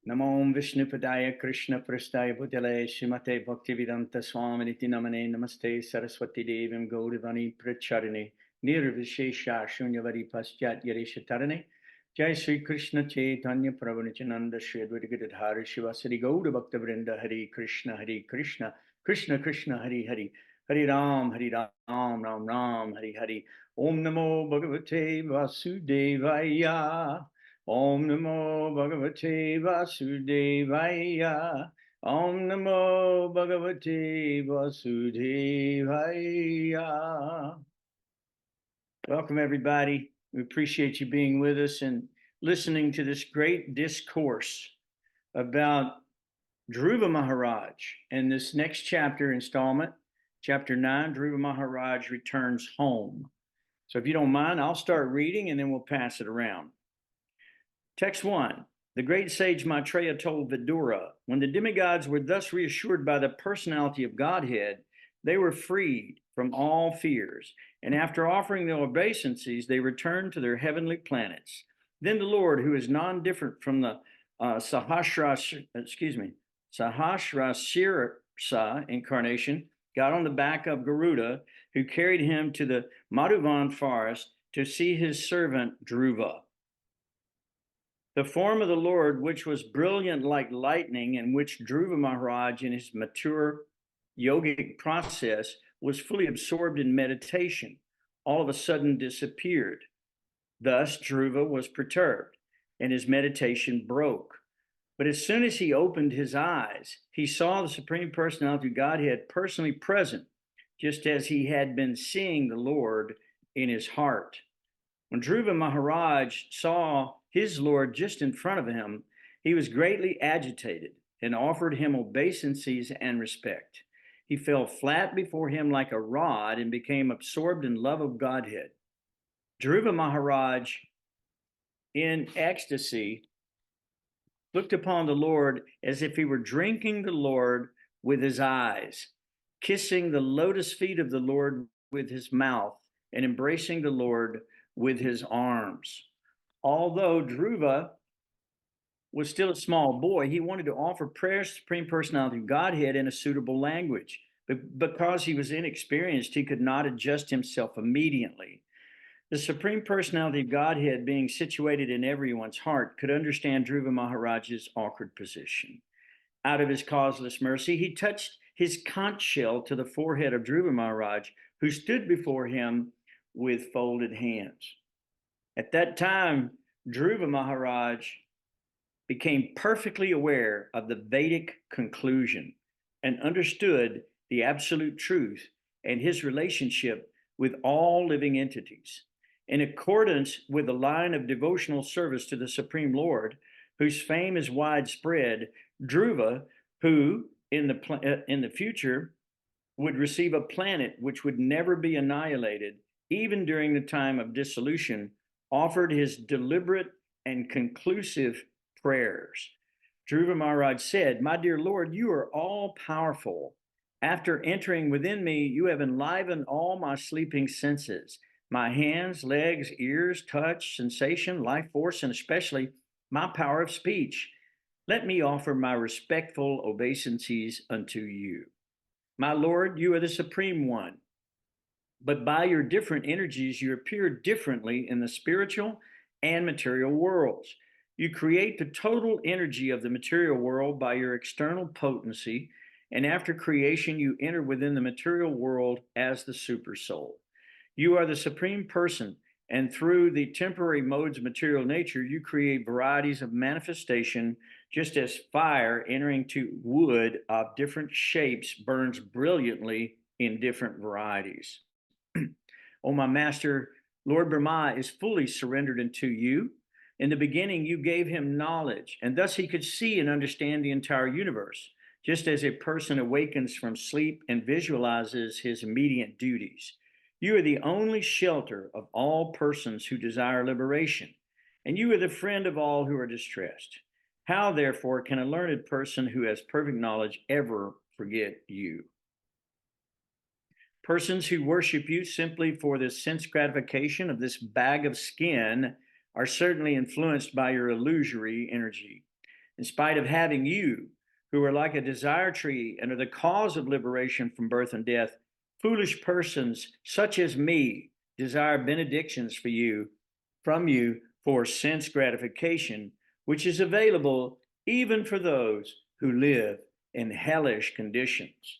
Namo Vishnupadaya Krishna Prasthaya Bhutale Srimate Bhaktivedanta Swaminiti Namane Namaste Saraswati Devim Gaudavani Pracharine Nirvishesha Shunyavadi Paschat Yarishatarane Jai Sri Krishna Chaitanya Prabhu Nityananda Shri Advaita Gadadhara Shivasari Gauda Bhakta Vrinda Hare Krishna Krishna Krishna Hare Hare Hare Ram Ram Ram Hare Hare Om Namo Bhagavate Vasudevaya Om Namo Bhagavate Vasudevaya. Om Namo Bhagavate Vasudevaya. Welcome, everybody. We appreciate you being with us and listening to this great discourse about Druva Maharaj. And this next chapter installment, chapter 9, Druva Maharaj returns home. So if you don't mind, I'll start reading and then we'll pass it around. Text 1. The great sage Maitreya told Vidura, when the demigods were thus reassured by the personality of Godhead, they were freed from all fears, and after offering their obeisances, they returned to their heavenly planets. Then the Lord, who is non-different from the Sahasrasirsa incarnation, got on the back of Garuda, who carried him to the Madhuvan forest to see his servant Druva. The form of the Lord, which was brilliant like lightning, and which Druva Maharaj in his mature yogic process was fully absorbed in meditation, all of a sudden disappeared. Thus, Druva was perturbed, and his meditation broke. But as soon as he opened his eyes, he saw the Supreme Personality of Godhead personally present, just as he had been seeing the Lord in his heart. When Druva Maharaj saw his Lord just in front of him, he was greatly agitated and offered him obeisances and respect. He fell flat before him like a rod and became absorbed in love of Godhead. Druva Maharaj, in ecstasy, looked upon the Lord as if he were drinking the Lord with his eyes, kissing the lotus feet of the Lord with his mouth, and embracing the Lord with his arms. Although Druva was still a small boy, he wanted to offer prayers to the Supreme Personality of Godhead in a suitable language. But because he was inexperienced, he could not adjust himself immediately. The Supreme Personality of Godhead, being situated in everyone's heart, could understand Druva Maharaj's awkward position. Out of his causeless mercy, he touched his conch shell to the forehead of Druva Maharaj, who stood before him with folded hands. At that time, Druva Maharaj became perfectly aware of the Vedic conclusion and understood the absolute truth and his relationship with all living entities. In accordance with the line of devotional service to the Supreme Lord, whose fame is widespread, Druva, who in the future would receive a planet which would never be annihilated, even during the time of dissolution, offered his deliberate and conclusive prayers. Druva Maharaj said, "My dear Lord, you are all powerful. After entering within me, you have enlivened all my sleeping senses, my hands, legs, ears, touch, sensation, life force, and especially my power of speech. Let me offer my respectful obeisances unto you. My Lord, you are the Supreme One. But by your different energies, you appear differently in the spiritual and material worlds. You create the total energy of the material world by your external potency, and after creation, you enter within the material world as the super soul. You are the Supreme Person, and through the temporary modes of material nature, you create varieties of manifestation, just as fire entering to wood of different shapes burns brilliantly in different varieties. O my master, Lord Brahma is fully surrendered unto you. In the beginning, you gave him knowledge, and thus he could see and understand the entire universe, just as a person awakens from sleep and visualizes his immediate duties. You are the only shelter of all persons who desire liberation, and you are the friend of all who are distressed. How, therefore, can a learned person who has perfect knowledge ever forget you? Persons who worship you simply for the sense gratification of this bag of skin are certainly influenced by your illusory energy. in spite of having you, who are like a desire tree and are the cause of liberation from birth and death, foolish persons such as me desire benedictions from you for sense gratification, which is available even for those who live in hellish conditions.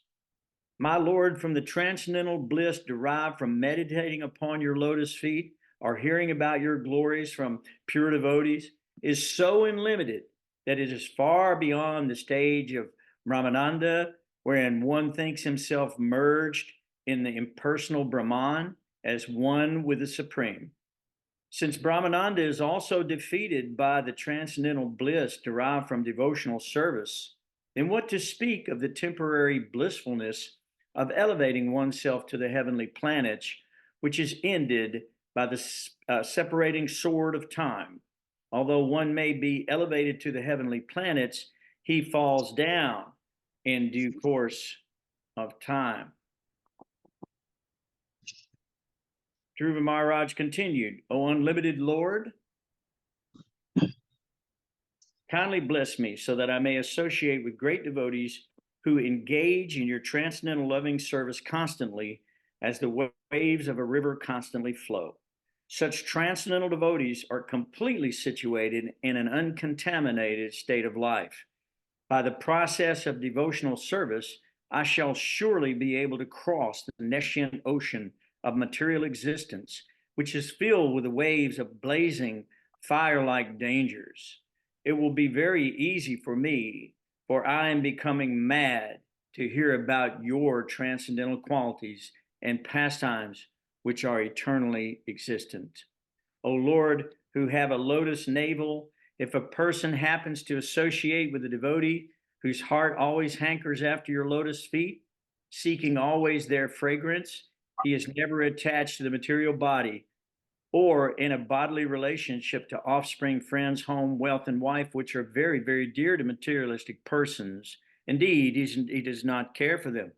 My Lord, from the transcendental bliss derived from meditating upon your lotus feet or hearing about your glories from pure devotees is so unlimited that it is far beyond the stage of Brahmananda, wherein one thinks himself merged in the impersonal Brahman as one with the Supreme. Since Brahmananda is also defeated by the transcendental bliss derived from devotional service, then what to speak of the temporary blissfulness of elevating oneself to the heavenly planets, which is ended by the separating sword of time? Although one may be elevated to the heavenly planets, he falls down in due course of time. Druva Maharaj continued, O unlimited Lord, kindly bless me so that I may associate with great devotees who engage in your transcendental loving service constantly as the waves of a river constantly flow. Such transcendental devotees are completely situated in an uncontaminated state of life. By the process of devotional service, I shall surely be able to cross the nescient ocean of material existence, which is filled with the waves of blazing fire-like dangers. It will be very easy for me, for I am becoming mad to hear about your transcendental qualities and pastimes which are eternally existent. O Lord, who have a lotus navel, if a person happens to associate with a devotee whose heart always hankers after your lotus feet, seeking always their fragrance, he is never attached to the material body or in a bodily relationship to offspring, friends, home, wealth, and wife, which are very, very dear to materialistic persons. Indeed, he does not care for them.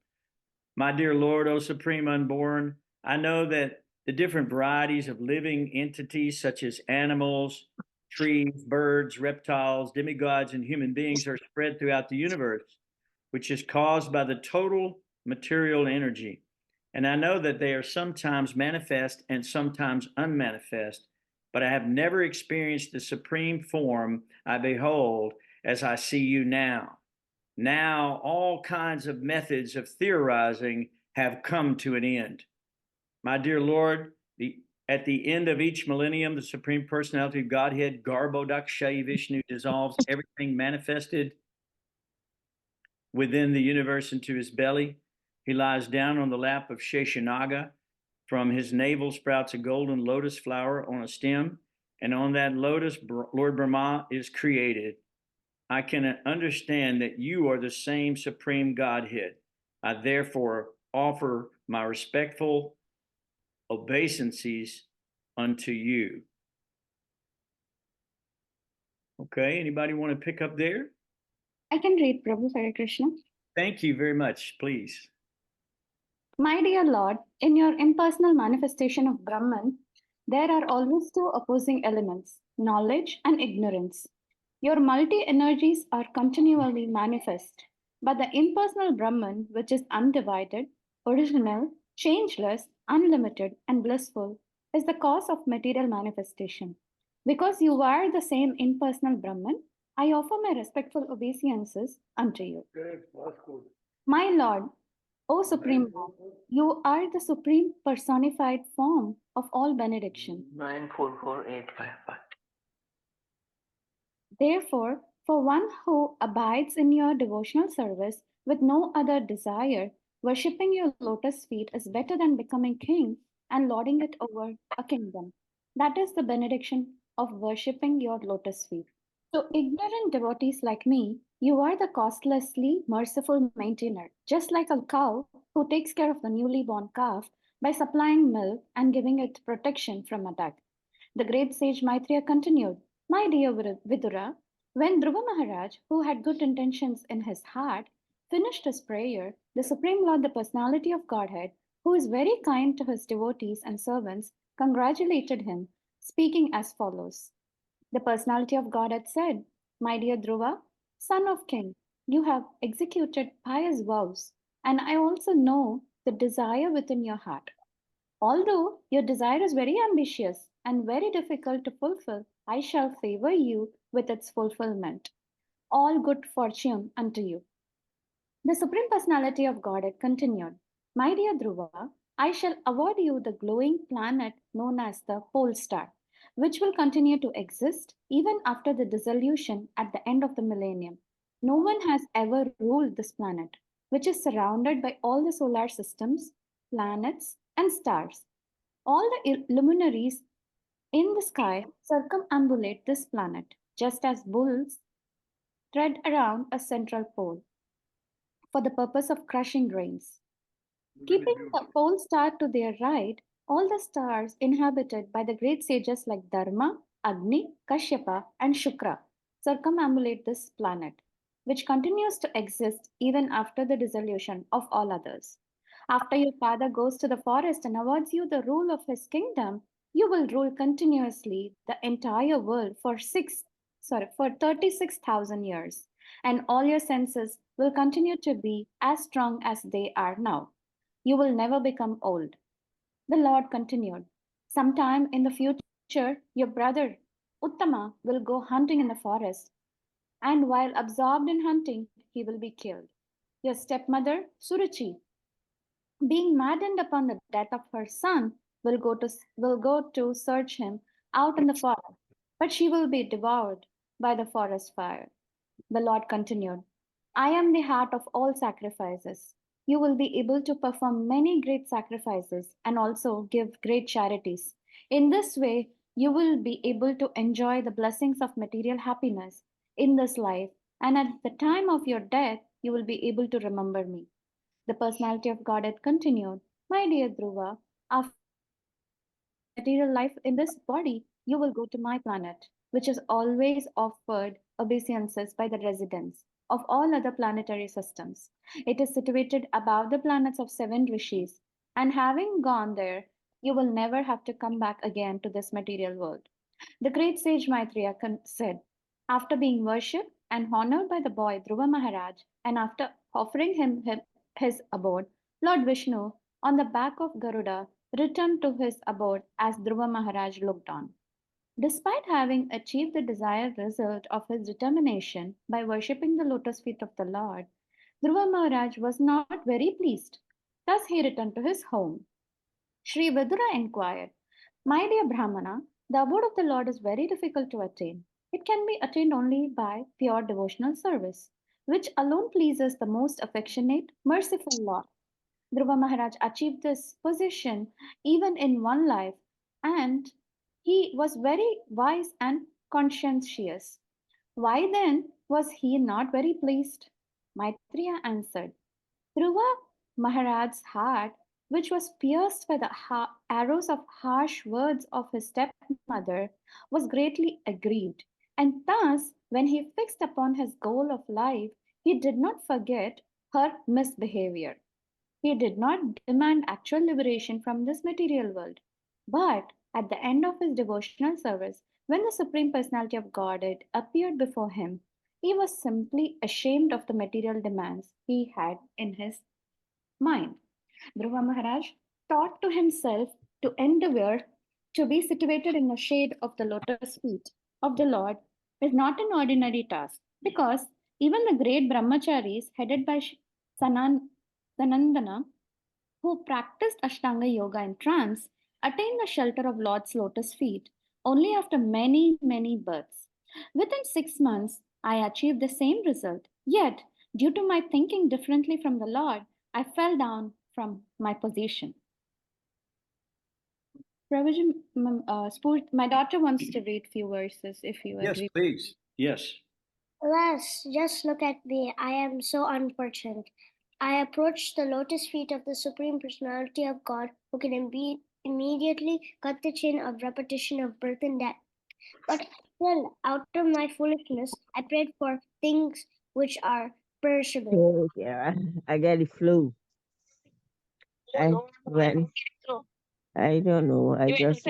My dear Lord, O Supreme Unborn, I know that the different varieties of living entities, such as animals, trees, birds, reptiles, demigods, and human beings, are spread throughout the universe, which is caused by the total material energy. And I know that they are sometimes manifest and sometimes unmanifest, but I have never experienced the supreme form I behold as I see you now. Now, all kinds of methods of theorizing have come to an end. My dear Lord, at the end of each millennium, the Supreme Personality of Godhead, Garbhodakshayi Vishnu, dissolves everything manifested within the universe into his belly. He lies down on the lap of Sheshanaga. From his navel sprouts a golden lotus flower on a stem, and on that lotus, Lord Brahma is created. I can understand that you are the same Supreme Godhead. I therefore offer my respectful obeisances unto you. Okay, anybody want to pick up there? I can read, Prabhu. Hare Krishna. Thank you very much, please. My dear Lord, in your impersonal manifestation of Brahman, there are always two opposing elements, knowledge and ignorance. Your multi-energies are continually manifest, but the impersonal Brahman, which is undivided, original, changeless, unlimited, and blissful, is the cause of material manifestation. Because you are the same impersonal Brahman, I offer my respectful obeisances unto you. My Lord, O Supreme Lord, you are the supreme personified form of all benediction. 944855. Therefore, for one who abides in your devotional service with no other desire, worshipping your lotus feet is better than becoming king and lording it over a kingdom. That is the benediction of worshipping your lotus feet. To ignorant devotees like me, you are the costlessly merciful maintainer, just like a cow who takes care of the newly born calf by supplying milk and giving it protection from attack. The great sage Maitreya continued, My dear Vidura, when Druva Maharaj, who had good intentions in his heart, finished his prayer, the Supreme Lord, the Personality of Godhead, who is very kind to his devotees and servants, congratulated him, speaking as follows. The Personality of Godhead said, My dear Druva, Son of king, you have executed pious vows, and I also know the desire within your heart. Although your desire is very ambitious and very difficult to fulfill, I shall favor you with its fulfillment. All good fortune unto you. The Supreme Personality of Godhead continued, my dear Dhruva, I shall award you the glowing planet known as the pole star, which will continue to exist even after the dissolution at the end of the millennium. No one has ever ruled this planet, which is surrounded by all the solar systems, planets, and stars. All the luminaries in the sky circumambulate this planet, just as bulls thread around a central pole for the purpose of crushing grains. Keeping the pole star to their right, all the stars inhabited by the great sages like Dharma, Agni, Kashyapa, and Shukra circumambulate this planet, which continues to exist even after the dissolution of all others. After your father goes to the forest and awards you the rule of his kingdom, you will rule continuously the entire world for 36,000 years, and all your senses will continue to be as strong as they are now. You will never become old. The Lord continued, sometime in the future, your brother Uttama will go hunting in the forest, and while absorbed in hunting, he will be killed. Your stepmother, Suruchi, being maddened upon the death of her son, will go to search him out in the forest, but she will be devoured by the forest fire. The Lord continued, I am the heart of all sacrifices. You will be able to perform many great sacrifices and also give great charities. In this way, you will be able to enjoy the blessings of material happiness in this life, and at the time of your death, you will be able to remember me. The personality of Godhead continued, my dear Dhruva, after finishing your material life in this body, you will go to my planet, which is always offered obeisances by the residents of all other planetary systems. It is situated above the planets of seven rishis, and having gone there, you will never have to come back again to this material world. The great sage Maitreya said, after being worshipped and honored by the boy Dhruva Maharaj, and after offering him his abode, Lord Vishnu, on the back of Garuda, returned to his abode as Dhruva Maharaj looked on. Despite having achieved the desired result of his determination by worshipping the lotus feet of the Lord, Dhruva Maharaj was not very pleased. Thus he returned to his home. Sri Vidura inquired, my dear Brahmana, the abode of the Lord is very difficult to attain. It can be attained only by pure devotional service, which alone pleases the most affectionate, merciful Lord. Dhruva Maharaj achieved this position even in one life, and he was very wise and conscientious. Why then was he not very pleased? Maitreya answered, Dhruva Maharaj's heart, which was pierced by the arrows of harsh words of his stepmother, was greatly aggrieved, and thus, when he fixed upon his goal of life, he did not forget her misbehavior. He did not demand actual liberation from this material world. But at the end of his devotional service, when the Supreme Personality of Godhead appeared before him, he was simply ashamed of the material demands he had in his mind. Dhruva Maharaj taught to himself to endeavor to be situated in the shade of the lotus feet of the Lord is not an ordinary task, because even the great brahmacharis headed by Sanandana, who practiced Ashtanga Yoga in trance, attained the shelter of Lord's lotus feet only after many, many births. Within 6 months, I achieved the same result. Yet, due to my thinking differently from the Lord, I fell down from my position. Prabhuji, my daughter wants to read few verses if you Yes, agree. please. Yes. Alas, just look at me. I am so unfortunate. I approached the lotus feet of the Supreme Personality of God, who can immediately cut the chain of repetition of birth and death. But still, out of my foolishness, I prayed for things which are perishable. Yeah, I get the flu. I when I don't know. I just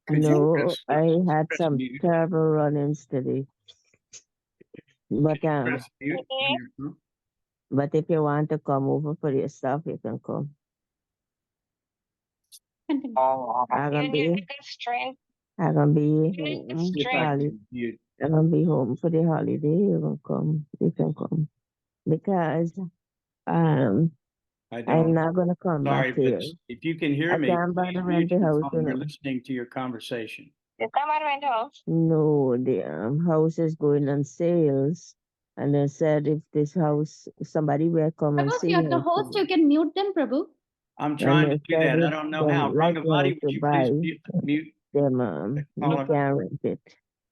Could you know press, I had press some mute? terrible run-ins today. But Press mute on your phone. but if you want to come over for your stuff, you can come. Continue. I'm gonna be home. See if I can mute. I'm gonna be home for the holiday. You can come. You can come because I I'm don't. not gonna come Sorry, back but here. if you can hear I me, can't please bother rent mute the your house, you phone. We're know. listening to your conversation. No, the house is going on sales, and they said if this house somebody will come and Prabhu, see you're the it, host. You can mute them, Prabhu. I'm and trying they to do said that. I if don't know how. them like Rangavati, would to you buy please mute them, you caller? can rent it.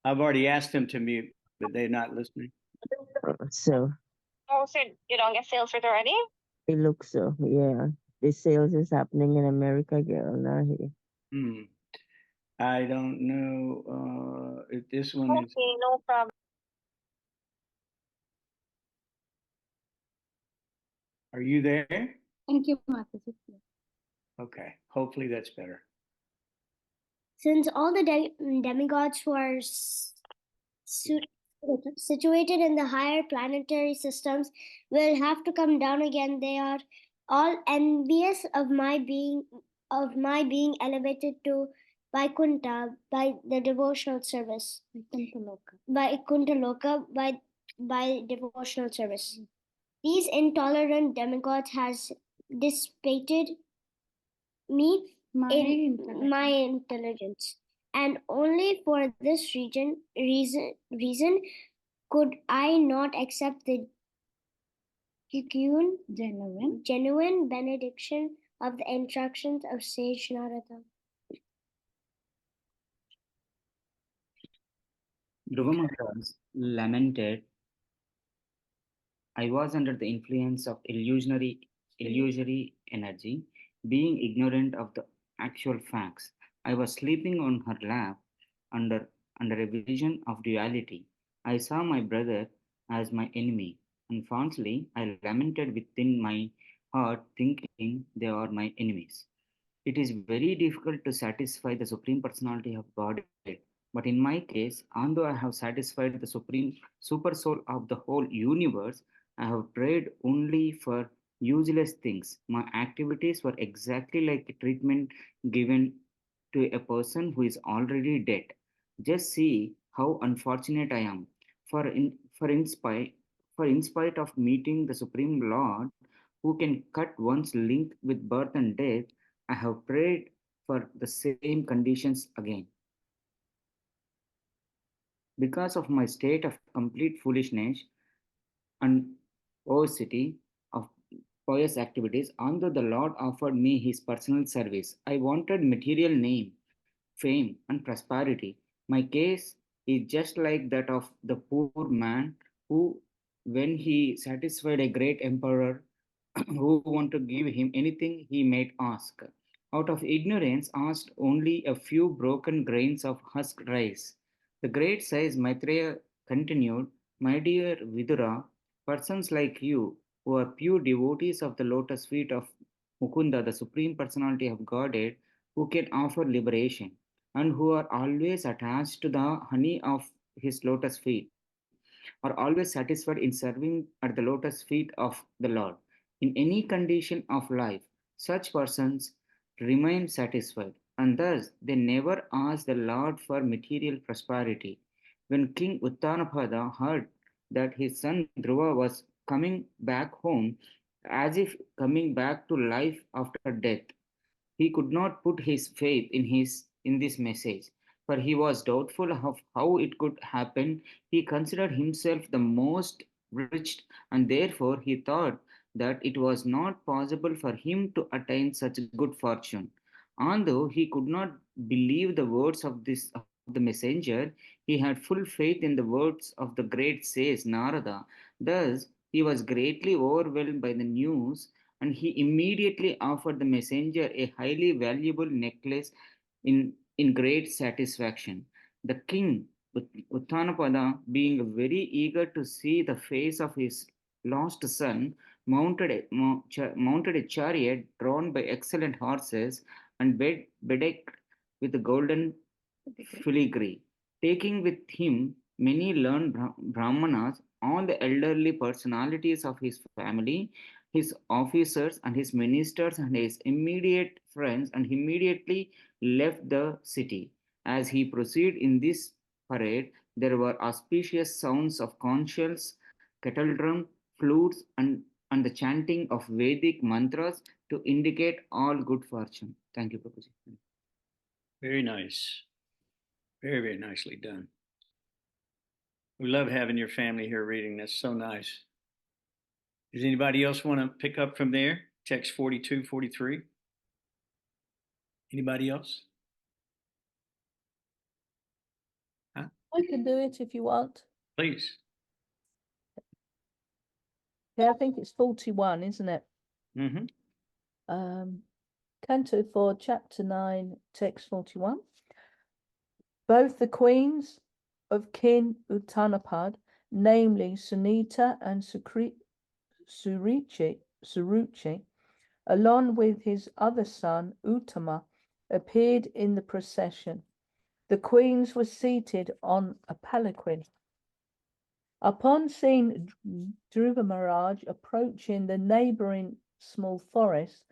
I've already asked them to mute, but they're not listening. So Oh, so you don't get sales for it already? it looks so, yeah. The sales is happening in America, girl, not here. I don't know if this one is. Okay, no problem. Are you there? Thank you, Mataji. Okay. Hopefully that's better. Since all the demigods who are situated in the higher planetary systems will have to come down again, they are all envious of my being elevated to Vaikuntha by the devotional service. Vaikuntha by devotional service. These intolerant demigods has dissipated my intelligence, and only for this reason could I not accept the genuine benediction of the instructions of sage Narada. Druva lamented, I was under the influence of illusory energy, being ignorant of the actual facts. I was sleeping on her lap under a vision of duality. I saw my brother as my enemy, and fondly I lamented within my heart, thinking they are my enemies. It is very difficult to satisfy the Supreme Personality of Godhead. But in my case, although I have satisfied the Supreme Super Soul of the whole universe, I have prayed only for useless things. My activities were exactly like a treatment given to a person who is already dead. Just see how unfortunate I am. For in spite of meeting the Supreme Lord, who can cut one's link with birth and death, I have prayed for the same conditions again. Because of my state of complete foolishness and obesity of pious activities, although the Lord offered me his personal service, I wanted material name, fame, and prosperity. My case is just like that of the poor man who, when he satisfied a great emperor who wanted to give him anything he might ask, out of ignorance asked only a few broken grains of husked rice. The great sage Maitreya continued, my dear Vidura, persons like you, who are pure devotees of the lotus feet of Mukunda, the Supreme Personality of Godhead, who can offer liberation, and who are always attached to the honey of his lotus feet, are always satisfied in serving at the lotus feet of the Lord. In any condition of life, such persons remain satisfied, and thus they never ask the Lord for material prosperity. When King Uttanapada heard that his son Druva was coming back home, as if coming back to life after death, he could not put his faith in this message, for he was doubtful of how it could happen. He considered himself the most rich, and therefore he thought that it was not possible for him to attain such good fortune. Although he could not believe the words of the messenger, he had full faith in the words of the great sage Narada. Thus he was greatly overwhelmed by the news, and he immediately offered the messenger a highly valuable necklace in great satisfaction. The king, Uttanapada, being very eager to see the face of his lost son, mounted a chariot drawn by excellent horses and bedecked with golden filigree. Taking with him many learned Brahmanas, all the elderly personalities of his family, his officers, and his ministers, and his immediate friends, and immediately left the city. As he proceeded in this parade, there were auspicious sounds of conches, kettle drum, flutes, and the chanting of Vedic mantras to indicate all good fortune. Thank you, Prabhuji. Very nice. Very, very nicely done. We love having your family here reading this. So nice. Does anybody else want to pick up from there? Text 42, 43. Anybody else? Huh? I can do it if you want. Please. Yeah, I think it's 41, isn't it? Mm-hmm. Canto 4, chapter 9, text 41. Both the queens of King Uttanapad, namely Sunita and Suruchi, along with his other son Uttama, appeared in the procession. The queens were seated on a palanquin. Upon seeing Druva Maharaj approaching the neighboring small forest,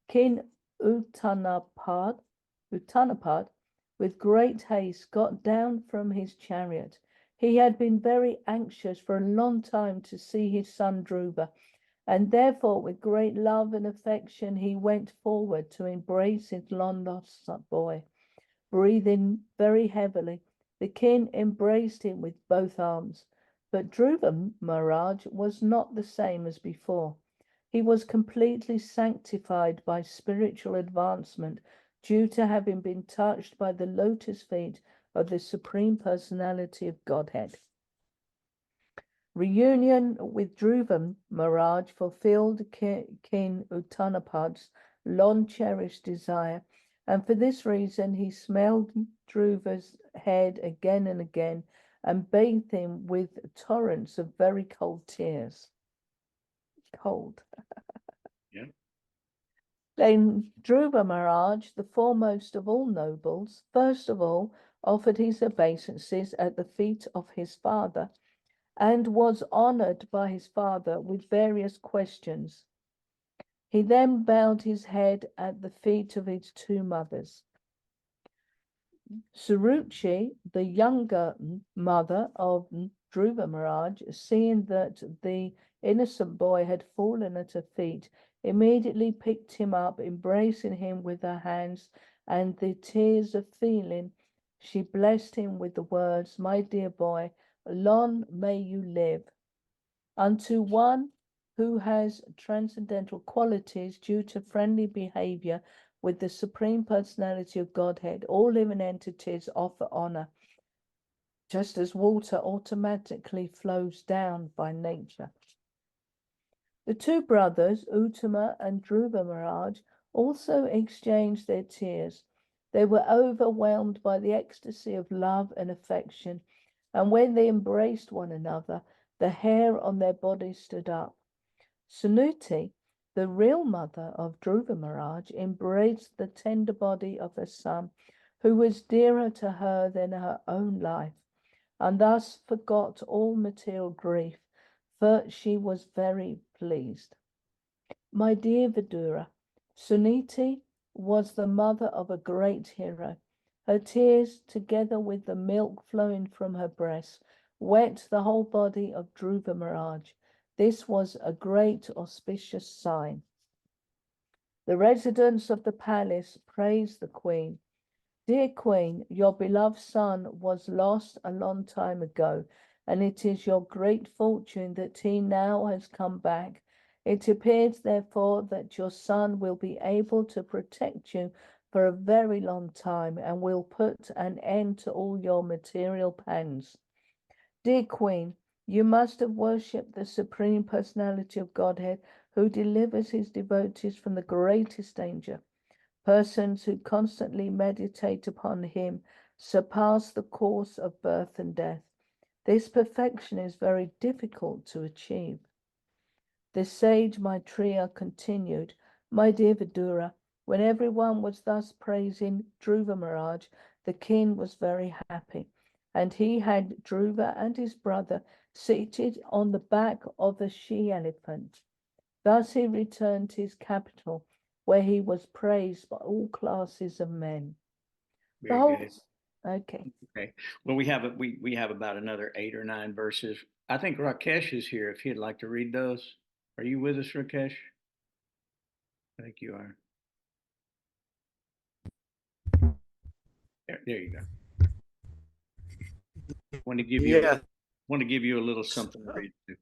King Uttanapad, with great haste, got down from his chariot. He had been very anxious for a long time to see his son Druva, and therefore, with great love and affection, he went forward to embrace his long-lost boy. Breathing very heavily, the king embraced him with both arms. But Druva Maharaj was not the same as before. He was completely sanctified by spiritual advancement due to having been touched by the lotus feet of the Supreme Personality of Godhead. Reunion with Druva Maharaj fulfilled King Uttanapad's long-cherished desire, and for this reason he smelled Dhruva's head again and again and bathed him with torrents of very cold tears. Cold. Yeah. Then Druva Maharaj, the foremost of all nobles, first of all offered his obeisances at the feet of his father, and was honored by his father with various questions. He then bowed his head at the feet of his two mothers. Suruchi, the younger mother of Druva Maharaj, seeing that the innocent boy had fallen at her feet, immediately picked him up, embracing him with her hands, and the tears of feeling, she blessed him with the words, "My dear boy, long may you live." Unto one who has transcendental qualities due to friendly behavior with the Supreme Personality of Godhead, all living entities offer honor, just as water automatically flows down by nature. The two brothers, Uttama and Druva Maharaj, also exchanged their tears. They were overwhelmed by the ecstasy of love and affection, and when they embraced one another, the hair on their bodies stood up. Sunuti, the real mother of Druva Maharaj, embraced the tender body of her son, who was dearer to her than her own life, and thus forgot all material grief, for she was very pleased. My dear Vidura, Suniti was the mother of a great hero. Her tears, together with the milk flowing from her breast, wet the whole body of Druva Maharaj. This was a great auspicious sign. The residents of the palace praised the queen. Dear queen, your beloved son was lost a long time ago, and it is your great fortune that he now has come back. It appears, therefore, that your son will be able to protect you for a very long time and will put an end to all your material pangs. Dear queen, you must have worshipped the Supreme Personality of Godhead, who delivers his devotees from the greatest danger. Persons who constantly meditate upon him surpass the course of birth and death. This perfection is very difficult to achieve. The sage Maitreya continued, My dear Vidura, when everyone was thus praising Druva Maharaj, the king was very happy. and he had Druva and his brother seated on the back of the she-elephant. Thus he returned to his capital, where he was praised by all classes of men. The Very whole- good. Okay. Okay. Well, we have about another 8 or 9 verses. I think Rakesh is here if he'd like to read those. Are you with us, Rakesh? I think you are. There you go. Want to give you a little something to read too.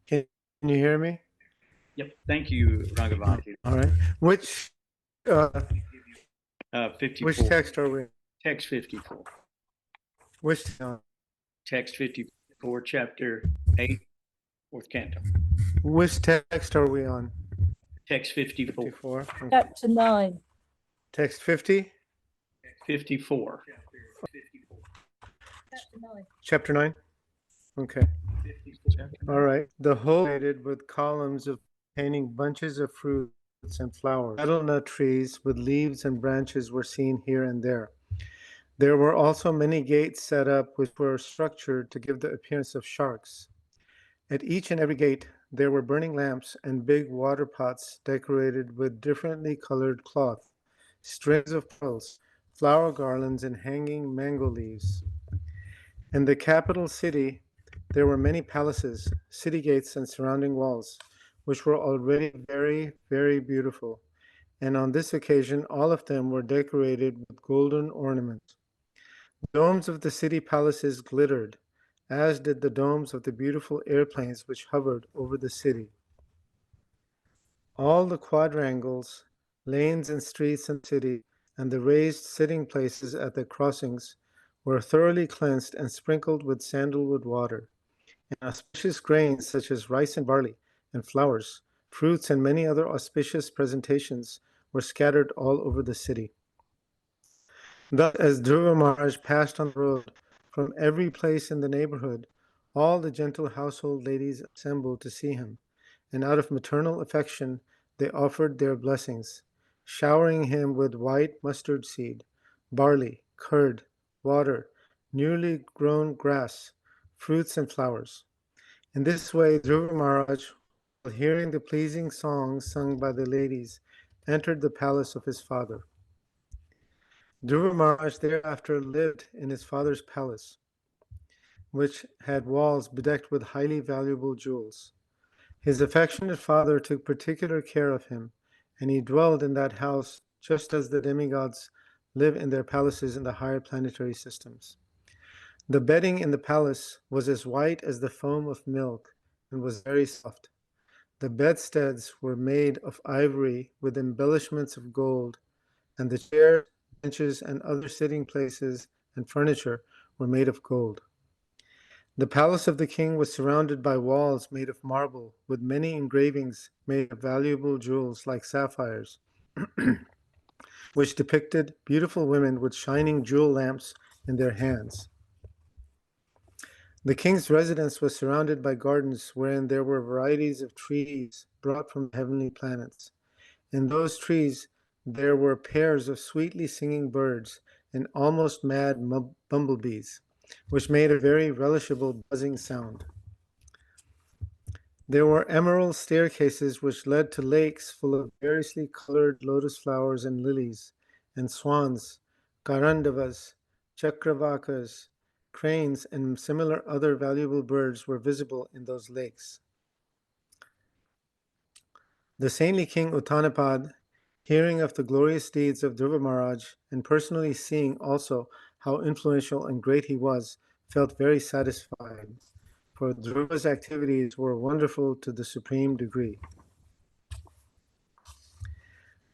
Can you hear me? Yep. Thank you, Rangavati. All right. Which 54. which text are we? Text 54. Which Text 54, chapter 8, 4th canto. which text are we on? Text 54. 54. Okay. Chapter 9. Text 50. 54. Chapter 9. Okay. All right. The whole with columns of containing bunches of fruits and flowers. Betel nut trees with leaves and branches were seen here and there. There were also many gates set up which were structured to give the appearance of sharks. At each and every gate there were burning lamps and big water pots decorated with differently colored cloth, strings of pearls, flower garlands, and hanging mango leaves. In the capital city there were many palaces, city gates, and surrounding walls, which were already very, very beautiful, and on this occasion all of them were decorated with golden ornaments. The domes of the city palaces glittered, as did the domes of the beautiful airplanes which hovered over the city. All the quadrangles, lanes and streets in the city, and the raised sitting places at the crossings were thoroughly cleansed and sprinkled with sandalwood water. And auspicious grains such as rice and barley, and flowers, fruits, and many other auspicious presentations were scattered all over the city. Thus, as Druva Maharaj passed on the road, from every place in the neighborhood, all the gentle household ladies assembled to see him, and out of maternal affection they offered their blessings, showering him with white mustard seed, barley, curd, water, newly grown grass, fruits, and flowers. In this way, Druva Maharaj, while hearing the pleasing songs sung by the ladies, entered the palace of his father. Druva Maharaj thereafter lived in his father's palace, which had walls bedecked with highly valuable jewels. His affectionate father took particular care of him, and he dwelled in that house just as the demigods live in their palaces in the higher planetary systems. The bedding in the palace was as white as the foam of milk and was very soft. The bedsteads were made of ivory with embellishments of gold, and the chairs, benches, and other sitting places and furniture were made of gold. The palace of the king was surrounded by walls made of marble, with many engravings made of valuable jewels like sapphires, which depicted beautiful women with shining jewel lamps in their hands. The king's residence was surrounded by gardens wherein there were varieties of trees brought from the heavenly planets. In those trees there were pairs of sweetly singing birds and almost mad bumblebees, which made a very relishable buzzing sound. There were emerald staircases which led to lakes full of variously colored lotus flowers and lilies, and swans, garandavas, chakravakas, cranes, and similar other valuable birds were visible in those lakes. The saintly king Uttanapad, hearing of the glorious deeds of Druva Maharaj and personally seeing also how influential and great he was, felt very satisfied, for Dhruva's activities were wonderful to the supreme degree.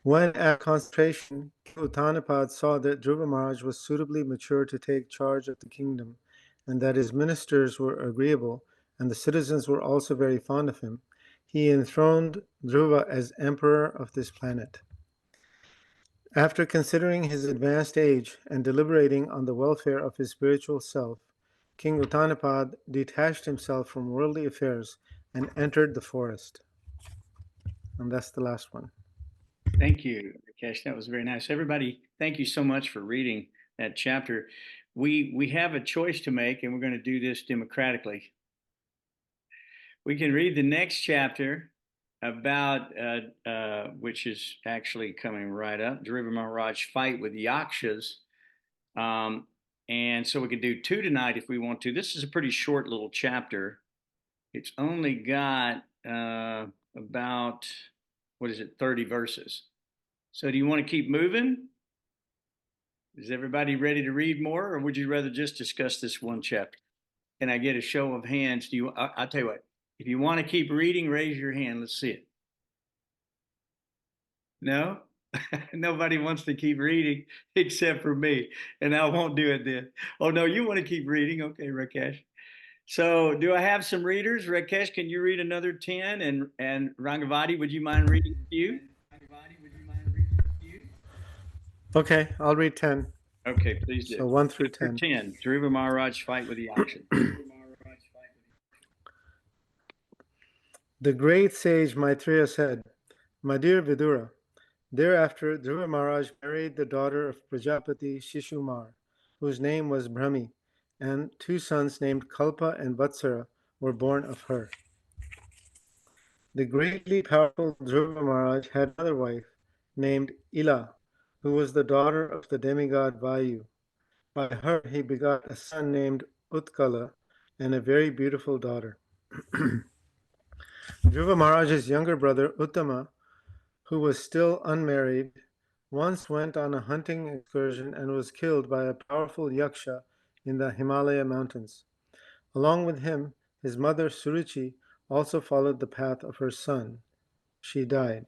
When at concentration, King Uttanapad saw that Druva Maharaj was suitably mature to take charge of the kingdom, and that his ministers were agreeable, and the citizens were also very fond of him, he enthroned Druva as emperor of this planet. After considering his advanced age and deliberating on the welfare of his spiritual self, King Uttanapad detached himself from worldly affairs and entered the forest. And that's the last one. Thank you, Rakesh. That was very nice. Everybody, thank you so much for reading that chapter. we have a choice to make, and we're going to do this democratically. We can read the next chapter about, which is actually coming right up, Dhruva Maharaj fight with Yakshas. And so we could do 2 tonight if we want to. This is a pretty short little chapter. It's only got about, 30 verses. So do you want to keep moving? Is everybody ready to read more, or would you rather just discuss this one chapter? Can I get a show of hands? I'll tell you what, if you want to keep reading, raise your hand. Let's see it. No? Nobody wants to keep reading except for me, and I won't do it then. Oh, no, you want to keep reading? Okay, Rakesh. So do I have some readers? Rakesh, can you read another 10? And Rangavati, would you mind reading a few? Okay, I'll read 10. Okay, please do. So 1 through 10. 10, Dhruva Maharaj fight with the Yakshas. The great sage Maitreya said, "My dear Vidura, thereafter Dhruva Maharaj married the daughter of Prajapati Shishumar, whose name was Brahmi, and 2 sons named Kalpa and Vatsara were born of her. The greatly powerful Dhruva Maharaj had another wife named Ila, who was the daughter of the demigod Vayu. By her he begot a son named Utkala and a very beautiful daughter. Dhruva Maharaj's younger brother Uttama, who was still unmarried, once went on a hunting excursion and was killed by a powerful yaksha in the Himalaya mountains. Along with him, his mother Suruchi also followed the path of her son. She died.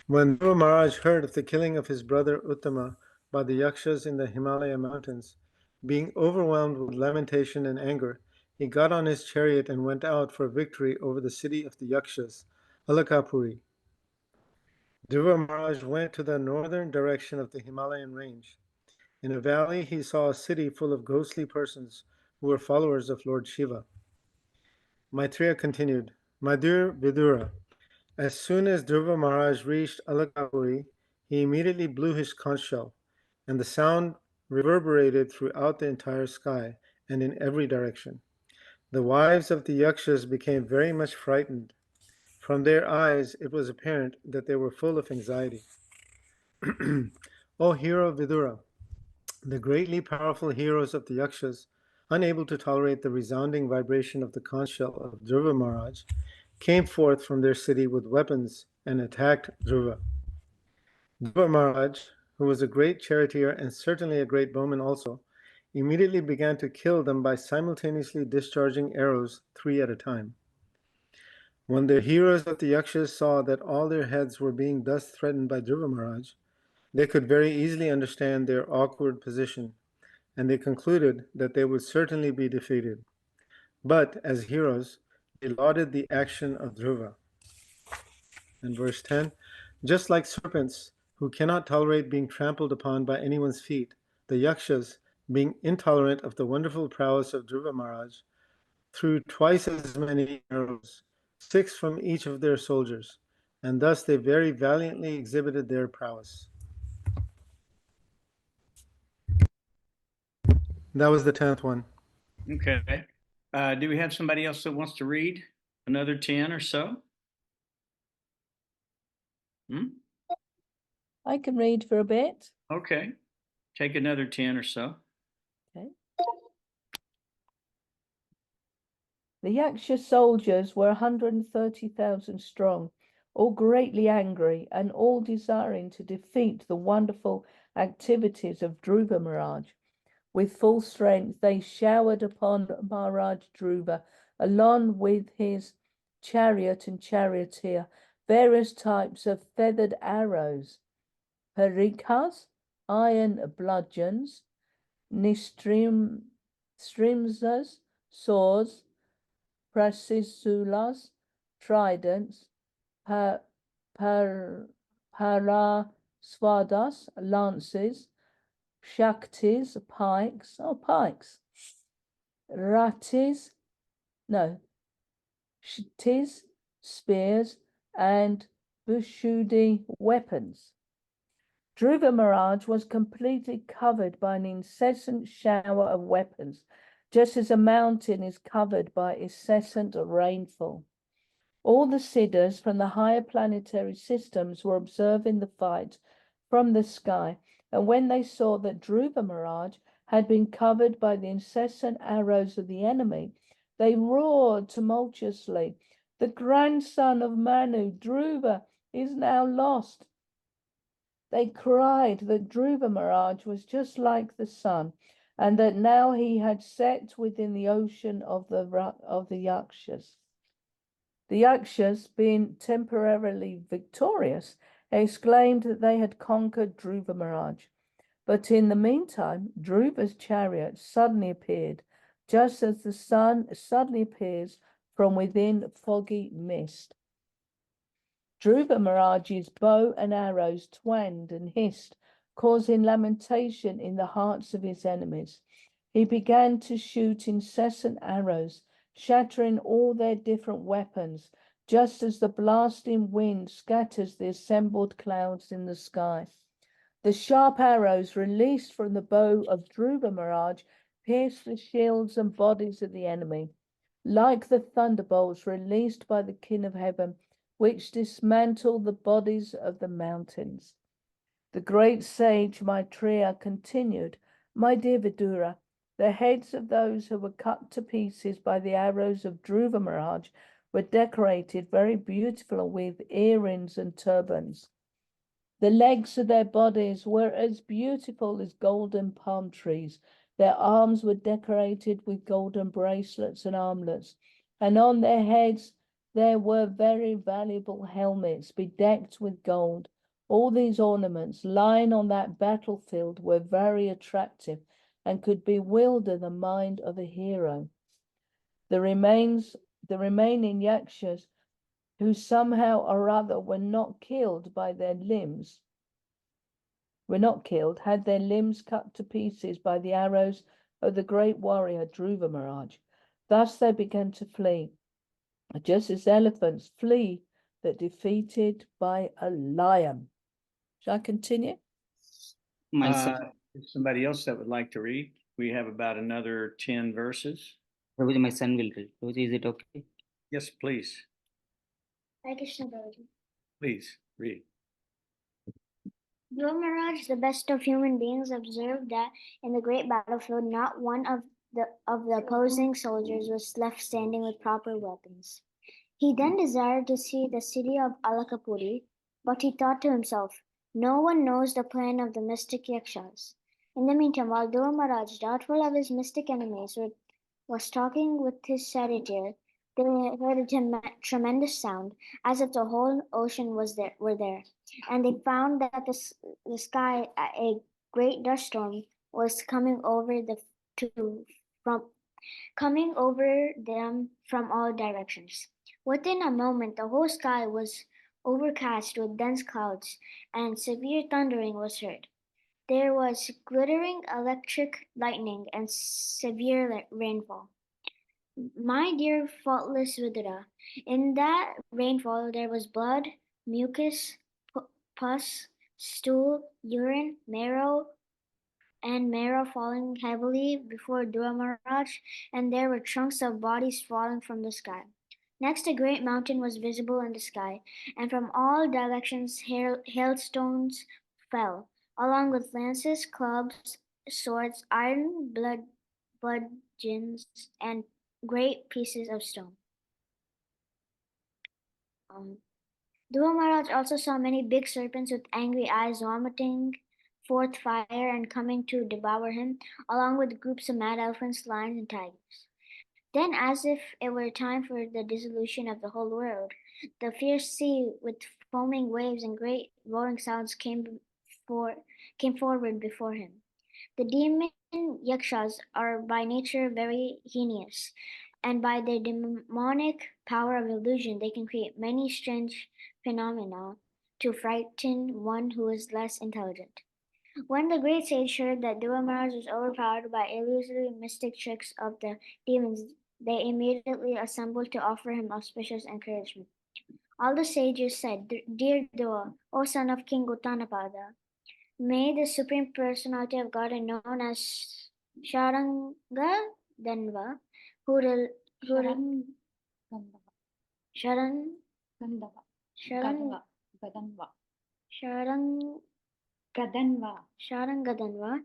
When Dhruva Maharaj heard of the killing of his brother Uttama by the yakshas in the Himalaya mountains, being overwhelmed with lamentation and anger, he got on his chariot and went out for victory over the city of the yakshas, Alakapuri. Dhruva Maharaj went to the northern direction of the Himalayan range. In a valley, he saw a city full of ghostly persons who were followers of Lord Shiva. Maitreya continued, "My dear Vidura, as soon as Dhruva Maharaj reached Alakapuri, he immediately blew his conch shell, and the sound reverberated throughout the entire sky and in every direction. The wives of the yakshas became very much frightened. From their eyes, it was apparent that they were full of anxiety. O hero Vidura, the greatly powerful heroes of the yakshas, unable to tolerate the resounding vibration of the conch shell of Dhruva Maharaj, came forth from their city with weapons and attacked Druva. Dhruva Maharaj, who was a great charioteer and certainly a great bowman also, immediately began to kill them by simultaneously discharging arrows 3 at a time. When the heroes of the yakshas saw that all their heads were being thus threatened by Dhruva Maharaj, they could very easily understand their awkward position, and they concluded that they would certainly be defeated. But as heroes, they lauded the action of Druva." And verse 10, "Just like serpents who cannot tolerate being trampled upon by anyone's feet, the yakshas, being intolerant of the wonderful prowess of Dhruva Maharaj, threw twice as many arrows, 6 from each of their soldiers, and thus they very valiantly exhibited their prowess." That was the 10th one. Okay. Do we have somebody else that wants to read another 10 or so? I can read for a bit. Okay. Take another 10 or so. Okay. The Yaksha soldiers were 130,000 strong, all greatly angry and all desiring to defeat the wonderful activities of Dhruva Maharaj. With full strength, they showered upon Maharaj Dhruva, along with his chariot and charioteer, various types of feathered arrows, parikas, iron bludgeons, nistrimsas, swords, prasisulas, tridents, parasvadas, lances, shaktis, pikes, shtis, spears, and bushudi weapons. Druva Maharaj was completely covered by an incessant shower of weapons, just as a mountain is covered by incessant rainfall. All the Siddhas from the higher planetary systems were observing the fight from the sky, and when they saw that Druva Maharaj had been covered by the incessant arrows of the enemy, they roared tumultuously, "The grandson of Manu, Druva, is now lost." They cried that Druva Maharaj was just like the sun, and that now he had set within the ocean of the Yakshas. The Yakshas, being temporarily victorious, exclaimed that they had conquered Druva Maharaj. But in the meantime, Dhruva's chariot suddenly appeared, just as the sun suddenly appears from within foggy mist. Druva Maharaj's bow and arrows twanged and hissed, causing lamentation in the hearts of his enemies. He began to shoot incessant arrows, shattering all their different weapons, just as the blasting wind scatters the assembled clouds in the sky. The sharp arrows released from the bow of Druva Maharaj pierced the shields and bodies of the enemy, like the thunderbolts released by the King of Heaven, which dismantle the bodies of the mountains. The great sage Maitreya continued, "My dear Vidura, the heads of those who were cut to pieces by the arrows of Druva Maharaj were decorated very beautifully with earrings and turbans. The legs of their bodies were as beautiful as golden palm trees. Their arms were decorated with golden bracelets and armlets, and on their heads there were very valuable helmets bedecked with gold. All these ornaments lying on that battlefield were very attractive and could bewilder the mind of a hero. The remaining yakshas, who somehow or other were not killed, had their limbs cut to pieces by the arrows of the great warrior Druva Maharaj. Thus they began to flee, just as elephants flee that defeated by a lion." Shall I continue? My son, If somebody else that would like to read, we have about another 10 verses. Prabhuji, my son will read. Prabhuji, is it okay? Yes, please. Hare Krishna, Prabhuji. Please read. Dhruva Maharaj, the best of human beings, observed that in the great battlefield, not one of the opposing soldiers was left standing with proper weapons. He then desired to see the city of Alakapuri, but he thought to himself, "No one knows the plan of the mystic Yakshas." In the meantime, while Dhruva Maharaj, doubtful of his mystic enemies, was talking with his charioteer, they heard a tremendous sound, as if the whole ocean were there, and they found that the sky, a great dust storm, was coming over them from all directions. Within a moment, the whole sky was overcast with dense clouds, and severe thundering was heard. There was glittering electric lightning and severe rainfall. My dear faultless Vidura, in that rainfall there was blood, mucus, pus, stool, urine, marrow falling heavily before Dhruva Maharaj, and there were chunks of bodies falling from the sky. Next, a great mountain was visible in the sky, and from all directions hailstones fell, along with lances, clubs, swords, iron bludgeons, and great pieces of stone. Dhruva Maharaj also saw many big serpents with angry eyes vomiting forth fire and coming to devour him, along with groups of mad elephants, lions, and tigers. Then, as if it were time for the dissolution of the whole world, the fierce sea with foaming waves and great roaring sounds came forward before him. The demon yakshas are by nature very heinous, and by their demonic power of illusion they can create many strange phenomena to frighten one who is less intelligent. When the great sage heard that Dhruva Maharaj was overpowered by illusory mystic tricks of the demons, they immediately assembled to offer him auspicious encouragement. All the sages said, "Dear Dhruva, O son of King Uttanapada, May the Supreme Personality of God, known as Sharanga Danva, who Sharan Gandava. Sharan Gandava. Sharan Gadanva. Sharang Gadanva. Sharangadanva,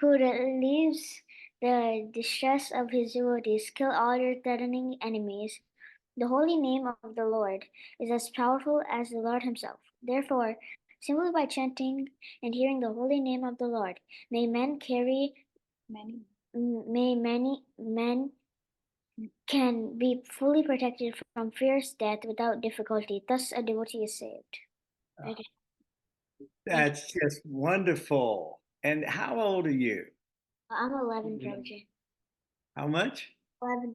who relieves the distress of his devotees, kill all your threatening enemies. The holy name of the Lord is as powerful as the Lord himself. Therefore, simply by chanting and hearing the holy name of the Lord, may many men can be fully protected from fierce death without difficulty. Thus, a devotee is saved. Okay. That's just wonderful. And how old are you? I'm 11, Prabhuji. How much? 11.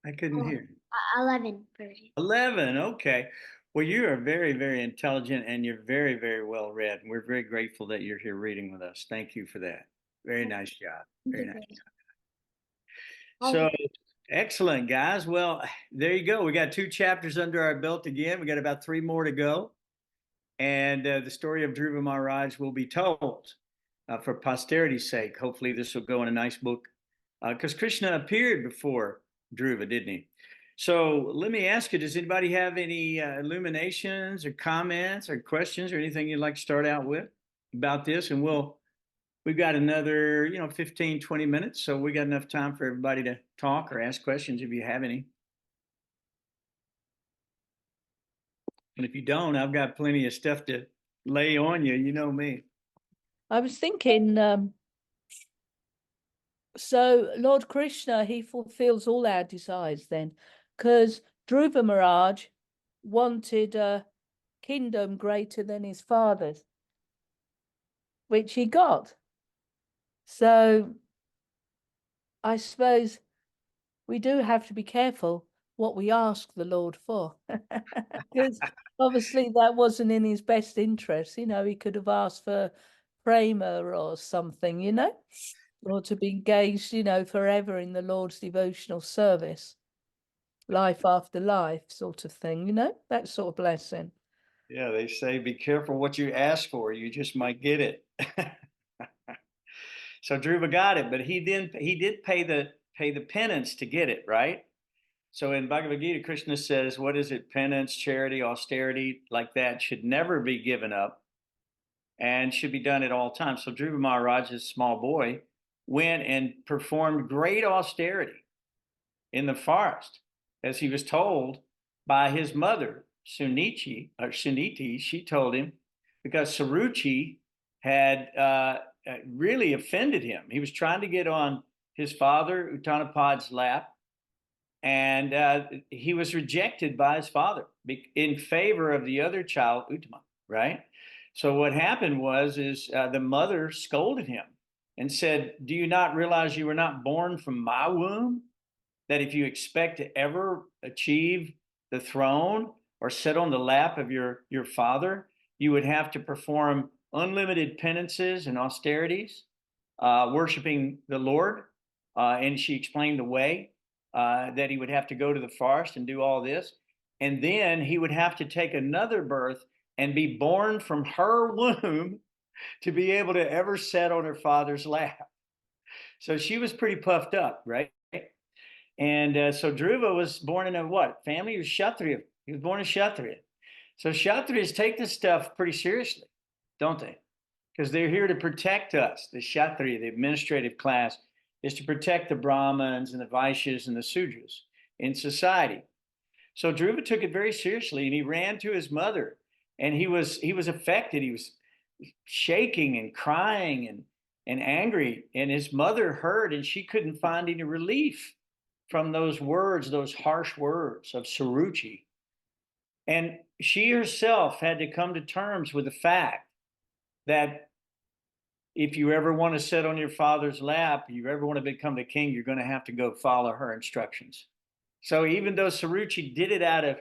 I couldn't hear. 11, Prabhuji. 11. Okay. Well, you are very, very intelligent and you're very, very well read. And we're very grateful that you're here reading with us. Thank you for that. Very nice job. Very nice job. So excellent, guys. Well, there you go. We got 2 chapters under our belt again. We got about 3 more to go. And the story of Dhruva Maharaj will be told for posterity's sake. Hopefully, this will go in a nice book because Krishna appeared before Dhruva, didn't he? So let me ask you, does anybody have any illuminations or comments or questions or anything you'd like to start out with about this? And we've got another, 15, 20 minutes. So we got enough time for everybody to talk or ask questions if you have any. And if you don't, I've got plenty of stuff to lay on you. You know me. I was thinking, so Lord Krishna, he fulfills all our desires then, because Dhruva Maharaj wanted a kingdom greater than his father's, which he got. So I suppose we do have to be careful what we ask the Lord for, because obviously that wasn't in his best interest. He could have asked for prema or something, or to be engaged, forever in the Lord's devotional service, life after life sort of thing, that sort of blessing. Yeah, they say be careful what you ask for, you just might get it. So Dhruva got it, but he did pay the penance to get it, right? So in Bhagavad Gita, Krishna says, what is it? Penance, charity, austerity, like that should never be given up and should be done at all times. So Dhruva Maharaj, this small boy, went and performed great austerity in the forest, as he was told by his mother, Suniti. She told him because Saruchi had really offended him. He was trying to get on his father, Uttanapad's lap, and he was rejected by his father in favor of the other child, Uttama, right? So what happened was the mother scolded him and said, do you not realize you were not born from my womb? That if you expect to ever achieve the throne or sit on the lap of your father, you would have to perform unlimited penances and austerities, worshiping the Lord. And she explained the way that he would have to go to the forest and do all this. And then he would have to take another birth and be born from her womb to be able to ever sit on her father's lap. So she was pretty puffed up, right? And so Druva was born in a what? Family? He was Kshatriya. He was born a Kshatriya. So Kshatriyas take this stuff pretty seriously, don't they? Because they're here to protect us. The Kshatriya, the administrative class, is to protect the Brahmins and the Vaishyas and the Sudras in society. So Druva took it very seriously, and he ran to his mother, and he was affected. He was shaking and crying and angry. And his mother heard, and she couldn't find any relief from those words, those harsh words of Saruchi. And she herself had to come to terms with the fact that if you ever want to sit on your father's lap, you ever want to become the king, you're going to have to go follow her instructions. So even though Saruchi did it out of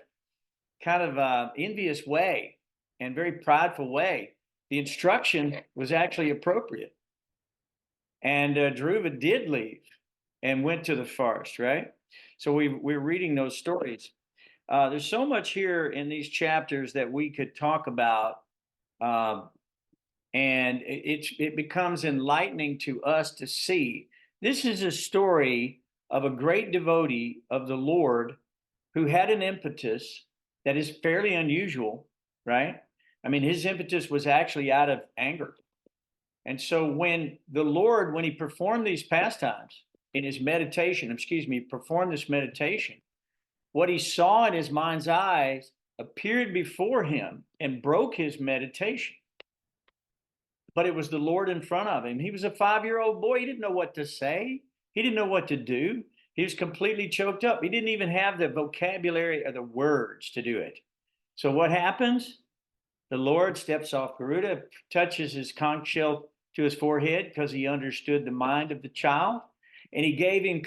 kind of envious way and very prideful way, the instruction was actually appropriate. And Druva did leave and went to the forest, right? So we're reading those stories. There's so much here in these chapters that we could talk about And it becomes enlightening to us to see. This is a story of a great devotee of the Lord who had an impetus that is fairly unusual, right? I mean, his impetus was actually out of anger. And so when the Lord, when he performed these pastimes in his meditation, performed this meditation, what he saw in his mind's eyes appeared before him and broke his meditation. But it was the Lord in front of him. He was a 5-year-old boy. He didn't know what to say. He didn't know what to do. He was completely choked up. He didn't even have the vocabulary or the words to do it. So what happens? The Lord steps off Garuda, touches his conch shell to his forehead because he understood the mind of the child, and he gave him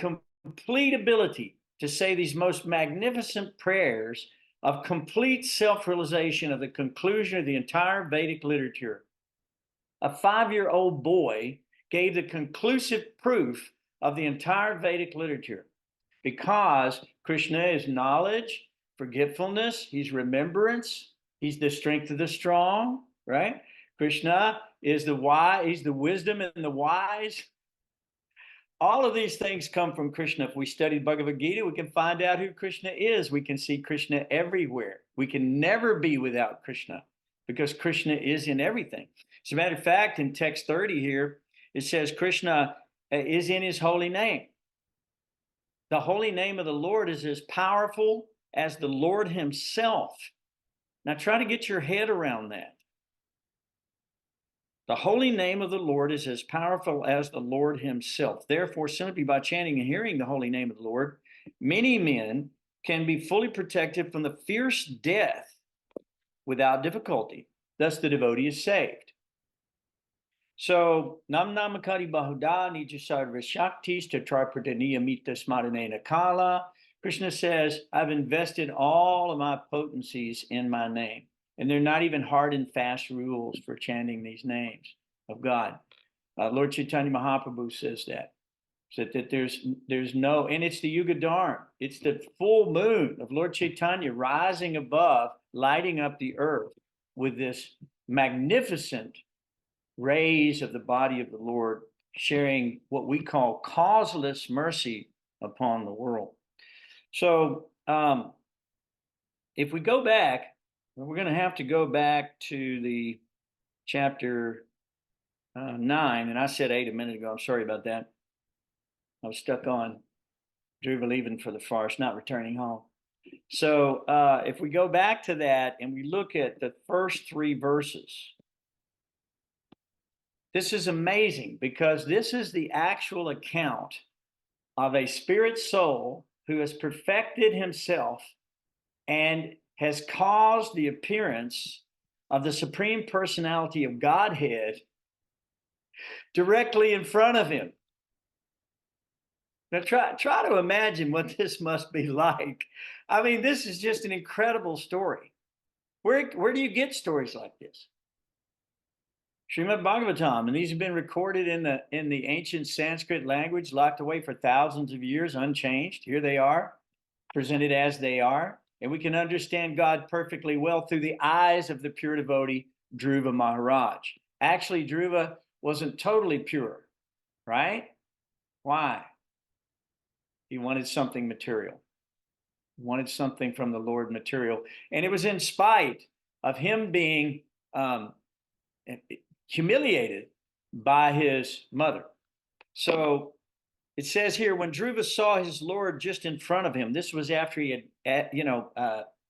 complete ability to say these most magnificent prayers of complete self-realization of the conclusion of the entire Vedic literature. A 5-year-old boy gave the conclusive proof of the entire Vedic literature, because Krishna is knowledge, forgetfulness, he's remembrance, he's the strength of the strong, right? Krishna is the wise, he's the wisdom and the wise. All of these things come from Krishna. If we study Bhagavad Gita, we can find out who Krishna is. We can see Krishna everywhere. We can never be without Krishna, because Krishna is in everything. As a matter of fact, in text 30 here, it says Krishna is in his holy name. The holy name of the Lord is as powerful as the Lord himself. Now try to get your head around that. The holy name of the Lord is as powerful as the Lord himself. Therefore, simply by chanting and hearing the holy name of the Lord, many men can be fully protected from the fierce death without difficulty. Thus, the devotee is saved. So, Nam Namakari Bahuda Nijasarva Shaktis Tatrapradaniya Mita Smaranena Kala. Krishna says, I've invested all of my potencies in my name. And they're not even hard and fast rules for chanting these names of God. Lord Chaitanya Mahaprabhu says that. That there's no, and it's the Yuga Dharma. It's the full moon of Lord Chaitanya rising above, lighting up the earth with this magnificent rays of the body of the Lord, sharing what we call causeless mercy upon the world. So if we go back, we're going to have to go back to the chapter 9, and I said 8 a minute ago. I'm sorry about that. I was stuck on Druva leaving for the forest, not returning home. So if we go back to that and we look at the first 3 verses, this is amazing, because this is the actual account of a spirit soul who has perfected himself and has caused the appearance of the Supreme Personality of Godhead directly in front of him. Now try to imagine what this must be like. I mean, this is just an incredible story. Where do you get stories like this? Srimad Bhagavatam, and these have been recorded in the ancient Sanskrit language, locked away for thousands of years, unchanged. Here they are, presented as they are, and we can understand God perfectly well through the eyes of the pure devotee, Druva Maharaj. Actually, Druva wasn't totally pure, right? Why? He wanted something material. He wanted something from the Lord material. And it was in spite of him being humiliated by his mother. So it says here, when Druva saw his Lord just in front of him, this was after he had,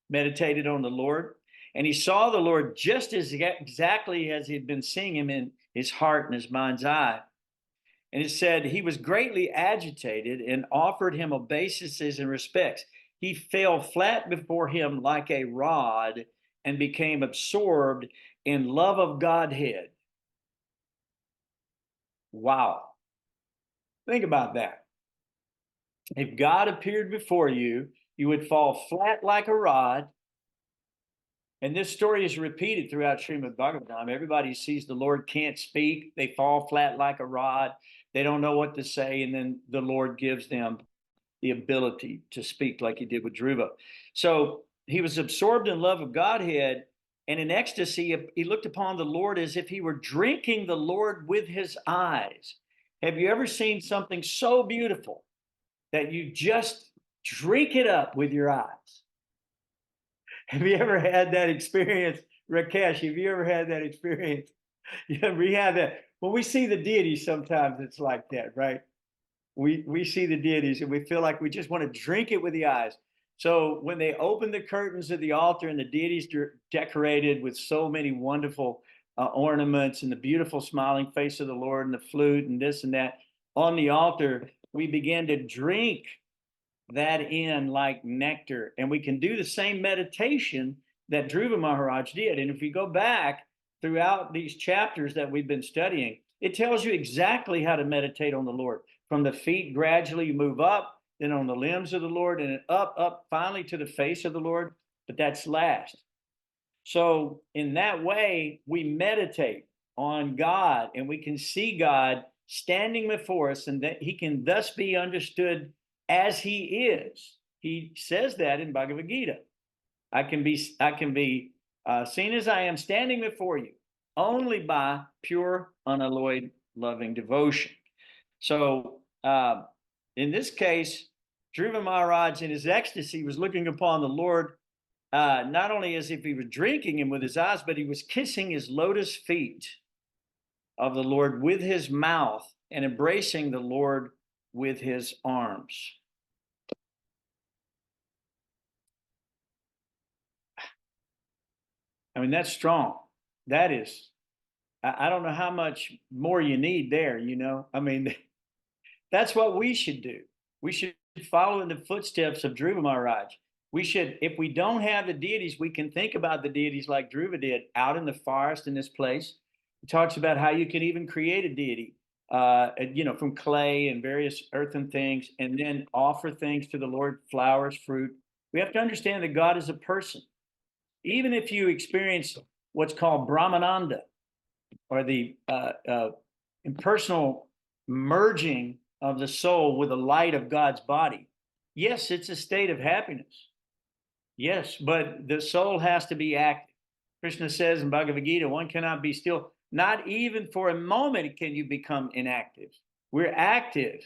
meditated on the Lord, and he saw the Lord just as exactly as he had been seeing him in his heart and his mind's eye. And it said he was greatly agitated and offered him obeisances and respects. He fell flat before him like a rod and became absorbed in love of Godhead. Wow. Think about that. If God appeared before you, you would fall flat like a rod. And this story is repeated throughout Srimad Bhagavatam. Everybody sees the Lord can't speak. They fall flat like a rod. They don't know what to say. And then the Lord gives them the ability to speak like he did with Druva. So he was absorbed in love of Godhead, And in ecstasy, he looked upon the Lord as if he were drinking the Lord with his eyes. Have you ever seen something so beautiful that you just drink it up with your eyes? Have you ever had that experience, Rakesh? Have you ever had that experience? Yeah, we have that. When we see the deities, sometimes it's like that, right? We see the deities and we feel like we just want to drink it with the eyes. So when they open the curtains of the altar and the deities decorated with so many wonderful ornaments and the beautiful smiling face of the Lord and the flute and this and that on the altar, we begin to drink that in like nectar. And we can do the same meditation that Druva Maharaj did. And if we go back throughout these chapters that we've been studying, it tells you exactly how to meditate on the Lord. From the feet, gradually you move up, then on the limbs of the Lord, and up, finally to the face of the Lord. But that's last. So in that way, we meditate on God, and we can see God standing before us, and that he can thus be understood as he is. He says that in Bhagavad Gita. I can be seen as I am, standing before you, only by pure, unalloyed, loving devotion. So in this case, Druva Maharaj in his ecstasy was looking upon the Lord not only as if he were drinking him with his eyes, but he was kissing his lotus feet of the Lord with his mouth and embracing the Lord with his arms. I mean, that's strong. That is, I don't know how much more you need there, you know? I mean, that's what we should do. We should follow in the footsteps of Druva Maharaj. We should, if we don't have the deities, we can think about the deities like Druva did out in the forest in this place. He talks about how you can even create a deity, you know, from clay and various earthen things, and then offer things to the Lord, flowers, fruit. We have to understand that God is a person. Even if you experience what's called Brahmananda, or the impersonal merging of the soul with the light of God's body, yes, it's a state of happiness. Yes, but the soul has to be active. Krishna says in Bhagavad Gita, one cannot be still. Not even for a moment can you become inactive. We're active.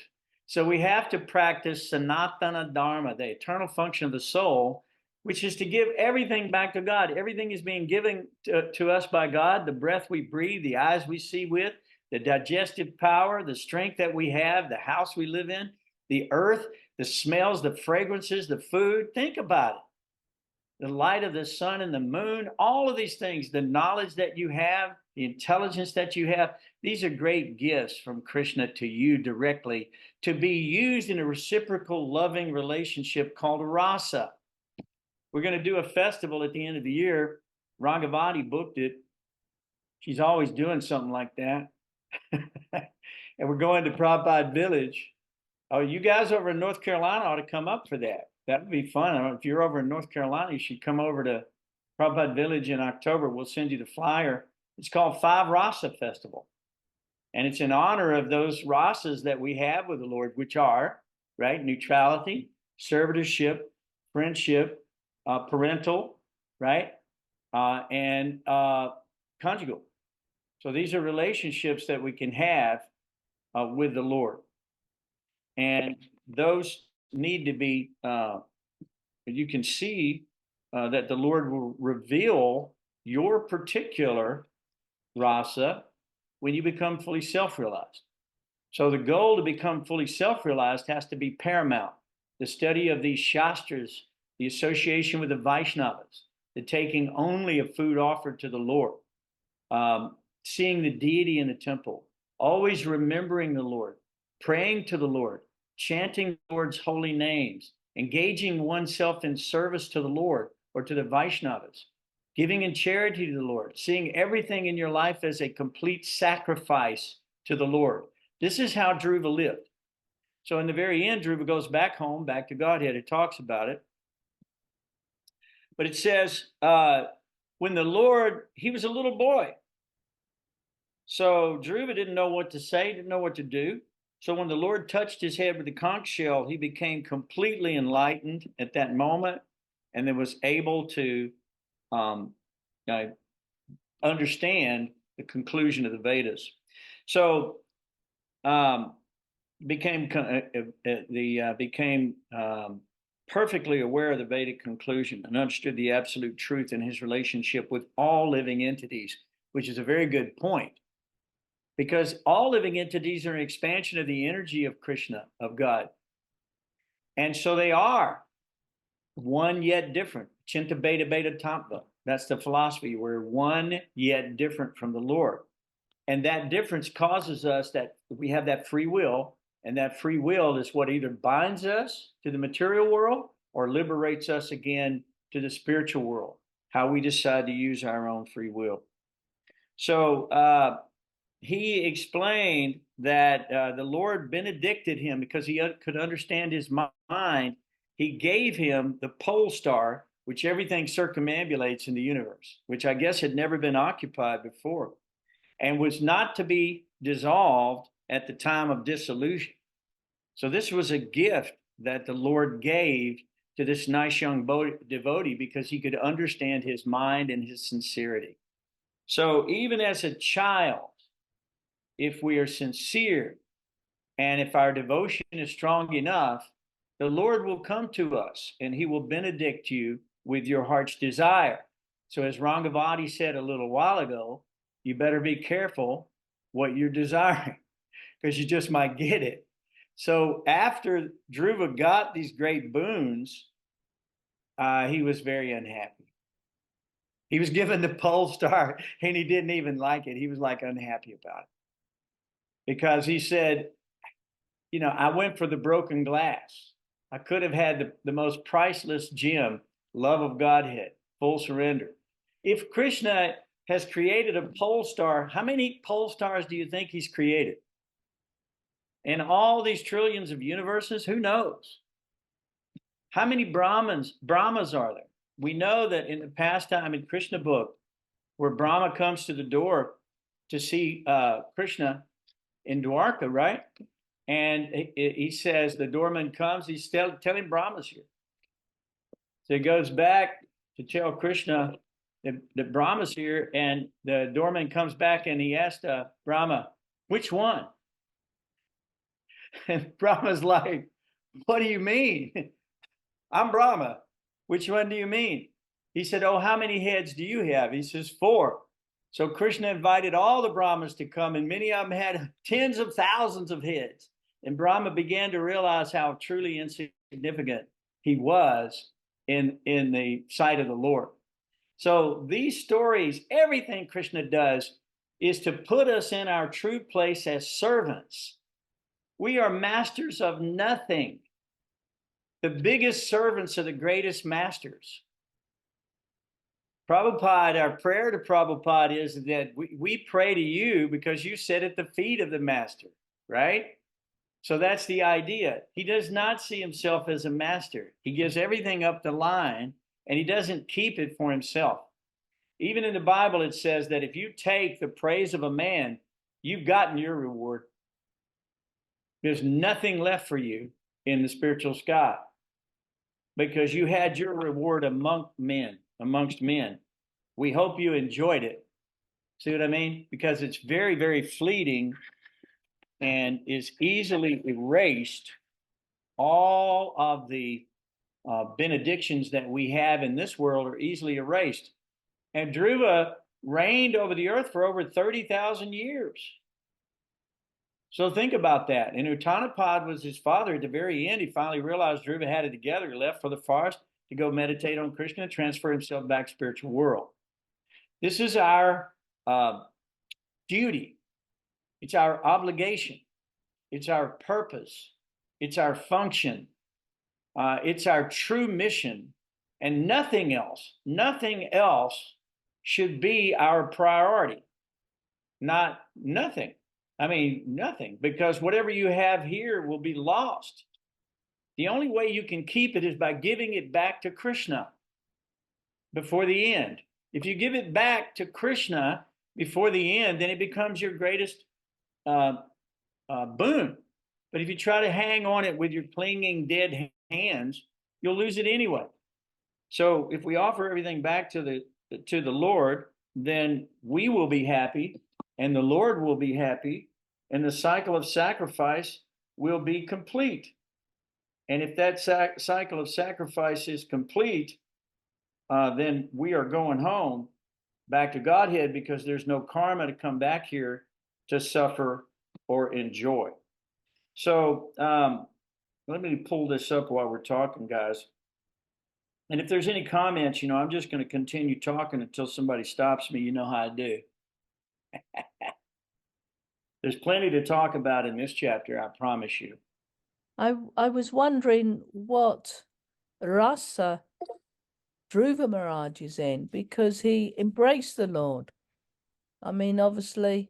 So we have to practice Sanatana Dharma, the eternal function of the soul, which is to give everything back to God. Everything is being given to us by God. The breath we breathe, the eyes we see with, the digestive power, the strength that we have, the house we live in, the earth, the smells, the fragrances, the food. Think about it. The light of the sun and the moon, all of these things, the knowledge that you have, the intelligence that you have, these are great gifts from Krishna to you directly to be used in a reciprocal loving relationship called rasa. We're going to do a festival at the end of the year. Rangavati booked it. She's always doing something like that. And we're going to Prabhupada Village. Oh, you guys over in North Carolina ought to come up for that. That would be fun. I don't know, if you're over in North Carolina, you should come over to Prabhupada Village in October. We'll send you the flyer. It's called Five Rasa Festival. And it's in honor of those rasas that we have with the Lord, which are, right, neutrality, servitorship, friendship, parental, right, and conjugal. So these are relationships that we can have with the Lord. And those need to be, you can see that the Lord will reveal your particular rasa when you become fully self-realized. So the goal to become fully self-realized has to be paramount. The study of these shastras, the association with the Vaishnavas, the taking only of food offered to the Lord, seeing the deity in the temple, always remembering the Lord, praying to the Lord, chanting the Lord's holy names, engaging oneself in service to the Lord or to the Vaishnavas, giving in charity to the Lord, seeing everything in your life as a complete sacrifice to the Lord. This is how Druva lived. So in the very end, Druva goes back home, back to Godhead. It talks about it. But it says, when the Lord, he was a little boy. So Druva didn't know what to say, didn't know what to do. So when the Lord touched his head with the conch shell, he became completely enlightened at that moment and then was able to understand the conclusion of the Vedas. So became perfectly aware of the Vedic conclusion and understood the absolute truth in his relationship with all living entities, which is a very good point, because all living entities are an expansion of the energy of Krishna, of God. And so they are one yet different. Chinta beta beta tattva. That's the philosophy. We're one yet different from the Lord. And that difference causes us that we have that free will, and that free will is what either binds us to the material world or liberates us again to the spiritual world, how we decide to use our own free will. So he explained that the Lord benedicted him because he could understand his mind. He gave him the pole star, which everything circumambulates in the universe, which I guess had never been occupied before, and was not to be dissolved at the time of dissolution. So this was a gift that the Lord gave to this nice young devotee because he could understand his mind and his sincerity. So even as a child, if we are sincere and if our devotion is strong enough, the Lord will come to us and he will benedict you with your heart's desire. So as Rangavati said a little while ago, you better be careful what you're desiring because you just might get it. So after Druva got these great boons, he was very unhappy. He was given the pole star and he didn't even like it. He was like unhappy about it because he said, you know, I went for the broken glass. I could have had the most priceless gem, love of Godhead, full surrender. If Krishna has created a pole star, how many pole stars do you think he's created? In all these trillions of universes, who knows? How many Brahmas are there? We know that in the pastime in Krishna book, where Brahma comes to the door to see Krishna in Dwarka, right? And he says, the doorman comes, he's telling Brahma's here. So he goes back to tell Krishna that Brahma's here, and the doorman comes back and he asked Brahma, which one? And Brahma's like, what do you mean? I'm Brahma. Which one do you mean? He said, oh, how many heads do you have? He says, 4. So Krishna invited all the Brahmas to come, and many of them had tens of thousands of heads. And Brahma began to realize how truly insignificant he was in the sight of the Lord. So these stories, everything Krishna does is to put us in our true place as servants. We are masters of nothing. The biggest servants are the greatest masters. Prabhupada, our prayer to Prabhupada is that we pray to you because you sit at the feet of the master, right? So that's the idea. He does not see himself as a master. He gives everything up the line and he doesn't keep it for himself. Even in the Bible, it says that if you take the praise of a man, you've gotten your reward. There's nothing left for you in the spiritual sky because you had your reward amongst men. We hope you enjoyed it. See what I mean? Because it's very, very fleeting and is easily erased. All of the benedictions that we have in this world are easily erased. And Druva reigned over the earth for over 30,000 years. So think about that. And Uttanapad was his father. At the very end, he finally realized Druva had it together. He left for the forest to go meditate on Krishna and transfer himself back to the spiritual world. This is our duty. It's our obligation. It's our purpose. It's our function. It's our true mission. And nothing else should be our priority. Nothing. I mean, nothing, because whatever you have here will be lost. The only way you can keep it is by giving it back to Krishna before the end. If you give it back to Krishna before the end, then it becomes your greatest boon. But if you try to hang on it with your clinging dead hands, you'll lose it anyway. So if we offer everything back to to the Lord, then we will be happy and the Lord will be happy and the cycle of sacrifice will be complete. And if that cycle of sacrifice is complete, then we are going home back to Godhead, because there's no karma to come back here to suffer or enjoy. So let me pull this up while we're talking, guys. And if there's any comments, I'm just going to continue talking until somebody stops me. You know how I do. There's plenty to talk about in this chapter, I promise you. I was wondering what rasa Druva Maharaj is in, because he embraced the Lord. I mean, obviously,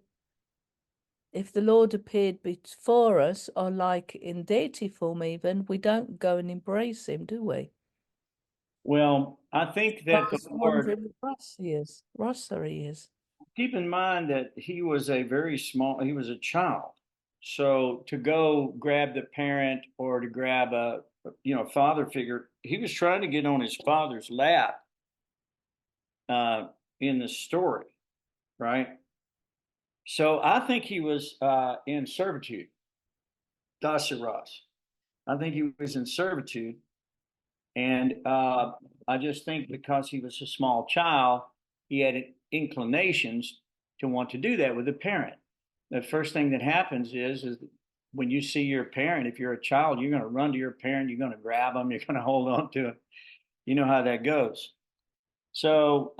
if the Lord appeared before us, or like in deity form even, we don't go and embrace him, do we? Well, I think that the Lord, Rasa he is. keep in mind that he was a child. So to go grab the parent or to grab a father figure, he was trying to get on his father's lap in the story, right? So I think he was in servitude. Dasaras. I think he was in servitude. And I just think because he was a small child, he had inclinations to want to do that with a parent. The first thing that happens is when you see your parent, if you're a child, you're going to run to your parent, you're going to grab them, you're going to hold on to them. You know how that goes. So,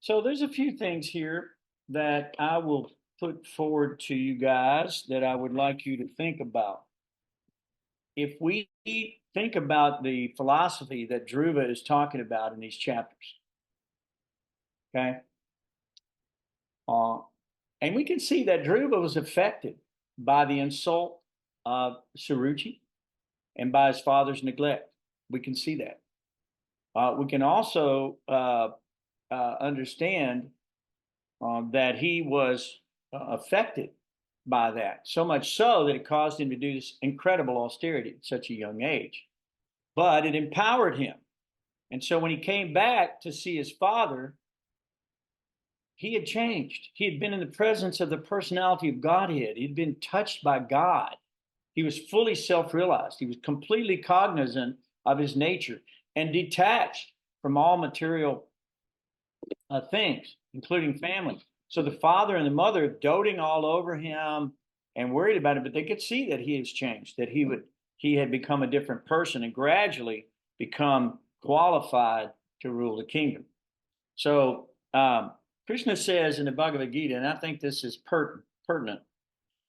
so there's a few things here that I will put forward to you guys that I would like you to think about. If we think about the philosophy that Druva is talking about in these chapters, okay? And we can see that Druva was affected by the insult of Suruchi and by his father's neglect. We can see that. We can also understand that he was affected by that, so much so that it caused him to do this incredible austerity at such a young age. But it empowered him. And so when he came back to see his father, he had changed. He had been in the presence of the personality of Godhead. He'd been touched by God. He was fully self-realized. He was completely cognizant of his nature and detached from all material things, including family. So the father and the mother doting all over him and worried about it, but they could see that he has changed, that he had become a different person and gradually become qualified to rule the kingdom. So Krishna says in the Bhagavad Gita, and I think this is pertinent.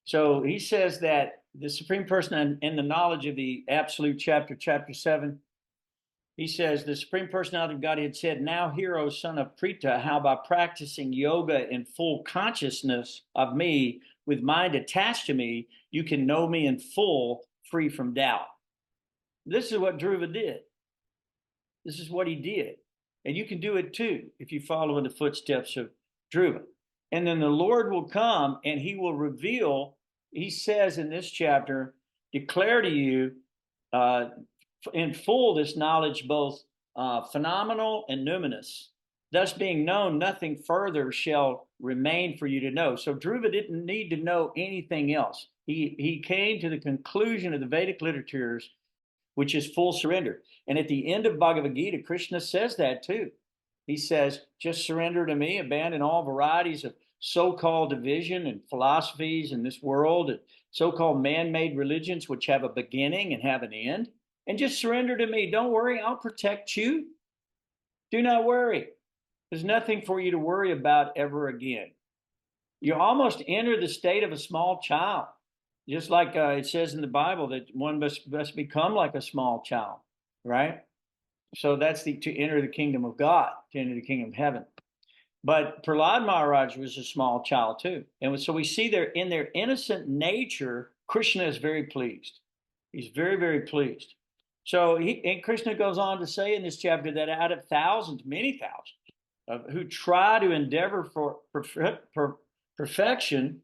So he says that the Supreme Person in the knowledge of the Absolute chapter 7, he says, the Supreme Personality of Godhead said, now hear, O son of Prita, how by practicing yoga in full consciousness of me, with mind attached to me, you can know me in full, free from doubt. This is what Druva did. This is what he did. And you can do it too, if you follow in the footsteps of Druva. And then the Lord will come and he will reveal, he says in this chapter, declare to you in full this knowledge, both phenomenal and numinous. Thus being known, nothing further shall remain for you to know. So Druva didn't need to know anything else. He came to the conclusion of the Vedic literatures, which is full surrender. And at the end of Bhagavad Gita, Krishna says that too. He says, just surrender to me, abandon all varieties of so-called division and philosophies in this world, and so-called man-made religions which have a beginning and have an end, and just surrender to me. Don't worry, I'll protect you. Do not worry. There's nothing for you to worry about ever again. You almost enter the state of a small child, just like it says in the Bible that one must become like a small child, right? So that's to enter the kingdom of God, to enter the kingdom of heaven. But Prahlad Maharaj was a small child too. And so we see there in their innocent nature, Krishna is very pleased. He's very, very pleased. So and Krishna goes on to say in this chapter that out of thousands, many thousands, who try to endeavor for perfection,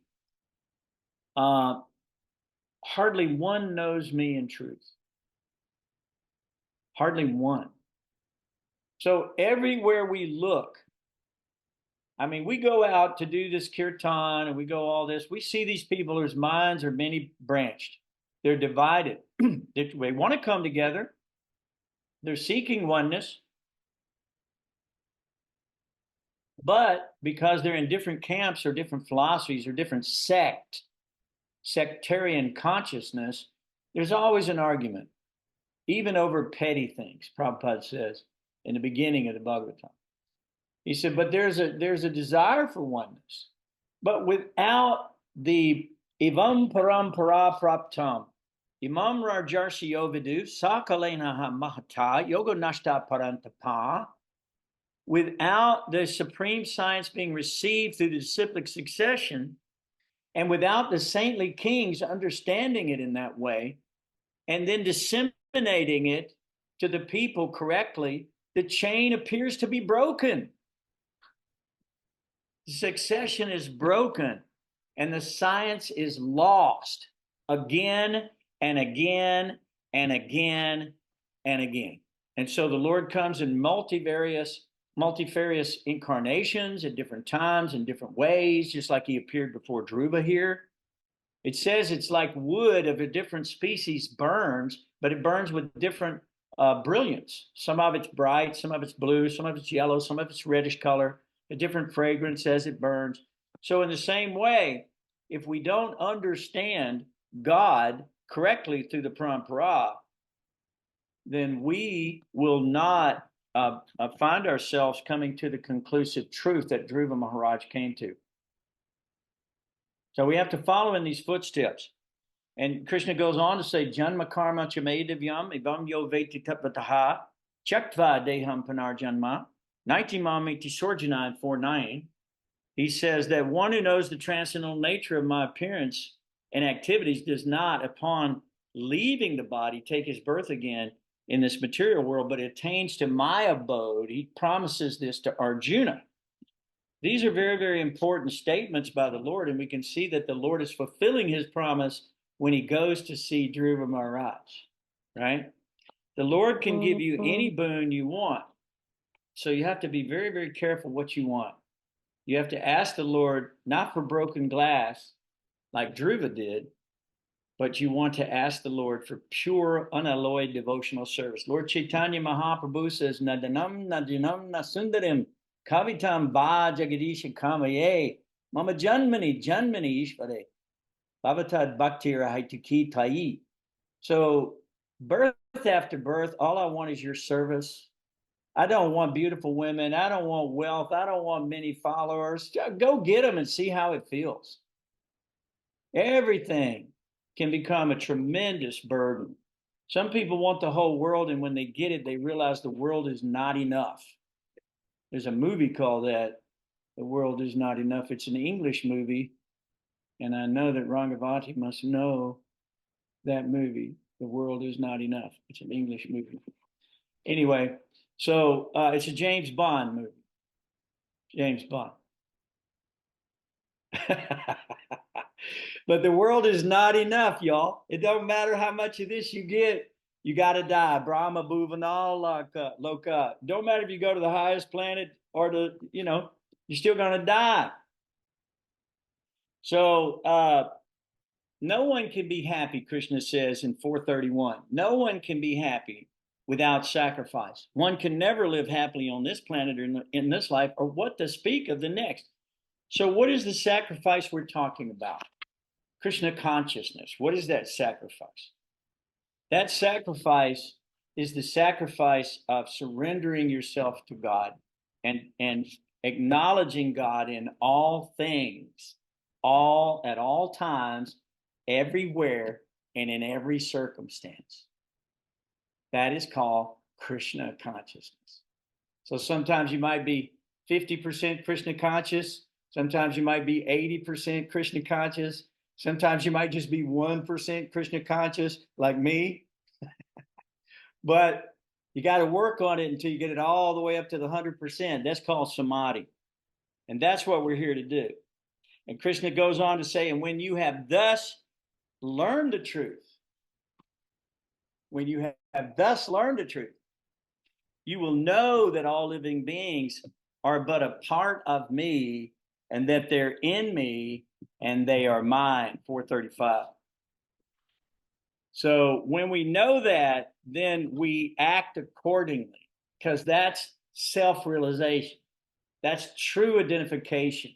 hardly one knows me in truth. Hardly one. So everywhere we look, I mean, we go out to do this kirtan and we go all this. We see these people whose minds are many branched. They're divided. They want to come together. They're seeking oneness. But because they're in different camps or different philosophies or different sectarian consciousness, there's always an argument, even over petty things, Prabhupada says in the beginning of the Bhagavatam. He said, but there's a desire for oneness. But without the Ivam Parampara Praptam, Imam Rajarsiyo Vidu, Sakalena Mahata, Yoga Nashta Parantapa, without the supreme science being received through the disciplic succession, and without the saintly kings understanding it in that way, and then disseminating it to the people correctly, the chain appears to be broken. The succession is broken, and the science is lost again and again and again and again. And so the Lord comes in multifarious incarnations at different times in different ways, just like he appeared before Druva here. It says it's like wood of a different species burns, but it burns with different brilliance. Some of it's bright, some of it's blue, some of it's yellow, some of it's reddish color, a different fragrance as it burns. So in the same way, if we don't understand God correctly through the parampara, then we will not find ourselves coming to the conclusive truth that Druva Maharaj came to. So we have to follow in these footsteps. And Krishna goes on to say, Janma karma chamedivyam ivam yo veti tapataha chaktva deham panar janma 19 mamiti sorjana 4:9. He says that one who knows the transcendental nature of my appearance and activities does not, upon leaving the body, take his birth again in this material world, but attains to my abode. He promises this to Arjuna. These are very, very important statements by the Lord, and we can see that the Lord is fulfilling his promise when he goes to see Druva Maharaj, right? The Lord can give you any boon you want. So you have to be very, very careful what you want. You have to ask the Lord, not for broken glass, like Druva did, but you want to ask the Lord for pure, unalloyed devotional service. Lord Chaitanya Mahaprabhu says, Nadanam Nadanam Nasundarim Kavitam Ba Jagadisha Kamaye Mama Janmani Janmani Ishvare Bhavatad Bhakti Rahituki Tai. So birth after birth, all I want is your service. I don't want beautiful women. I don't want wealth. I don't want many followers. Go get them and see how it feels. Everything can become a tremendous burden. Some people want the whole world, and when they get it, they realize the world is not enough. There's a movie called that, The World Is Not Enough. It's an English movie, and I know that Rangavati must know that movie, The World Is Not Enough. It's an English movie. Anyway, so it's a James Bond movie. James Bond. But the world is not enough, y'all. It don't matter how much of this you get. You got to die. Brahma Bhuvanal Loka. Don't matter if you go to the highest planet or you're still going to die. So no one can be happy, Krishna says in 431. No one can be happy without sacrifice. One can never live happily on this planet or in this life, or what to speak of the next. So what is the sacrifice we're talking about? Krishna consciousness. What is that sacrifice? That sacrifice is the sacrifice of surrendering yourself to God and acknowledging God in all things, at all times, everywhere, and in every circumstance. That is called Krishna consciousness. So sometimes you might be 50% Krishna conscious. Sometimes you might be 80% Krishna conscious. Sometimes you might just be 1% Krishna conscious, like me. But you got to work on it until you get it all the way up to the 100%. That's called samadhi. And that's what we're here to do. And Krishna goes on to say, and when you have thus learned the truth, when you have thus learned the truth, you will know that all living beings are but a part of me, and that they're in me, and they are mine. 435. So when we know that, then we act accordingly, because that's self-realization. That's true identification.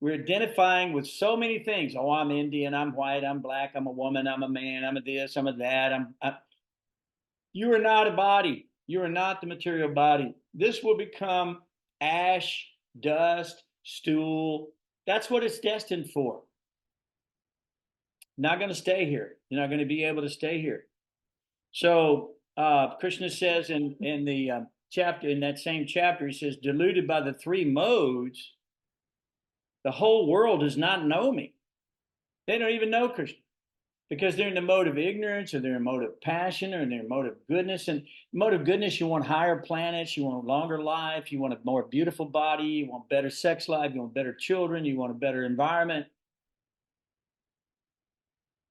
We're identifying with so many things. Oh, I'm Indian, I'm white, I'm black, I'm a woman, I'm a man, I'm a this, I'm a that. You are not a body. You are not the material body. This will become ash, dust, stool. That's what it's destined for. Not going to stay here. You're not going to be able to stay here. So Krishna says in the chapter, in that same chapter, he says, deluded by the three modes, the whole world does not know me. They don't even know Krishna, because they're in the mode of ignorance, or they're in mode of passion, or they're in mode of goodness. And mode of goodness, you want higher planets, you want a longer life, you want a more beautiful body, you want better sex life, you want better children, you want a better environment.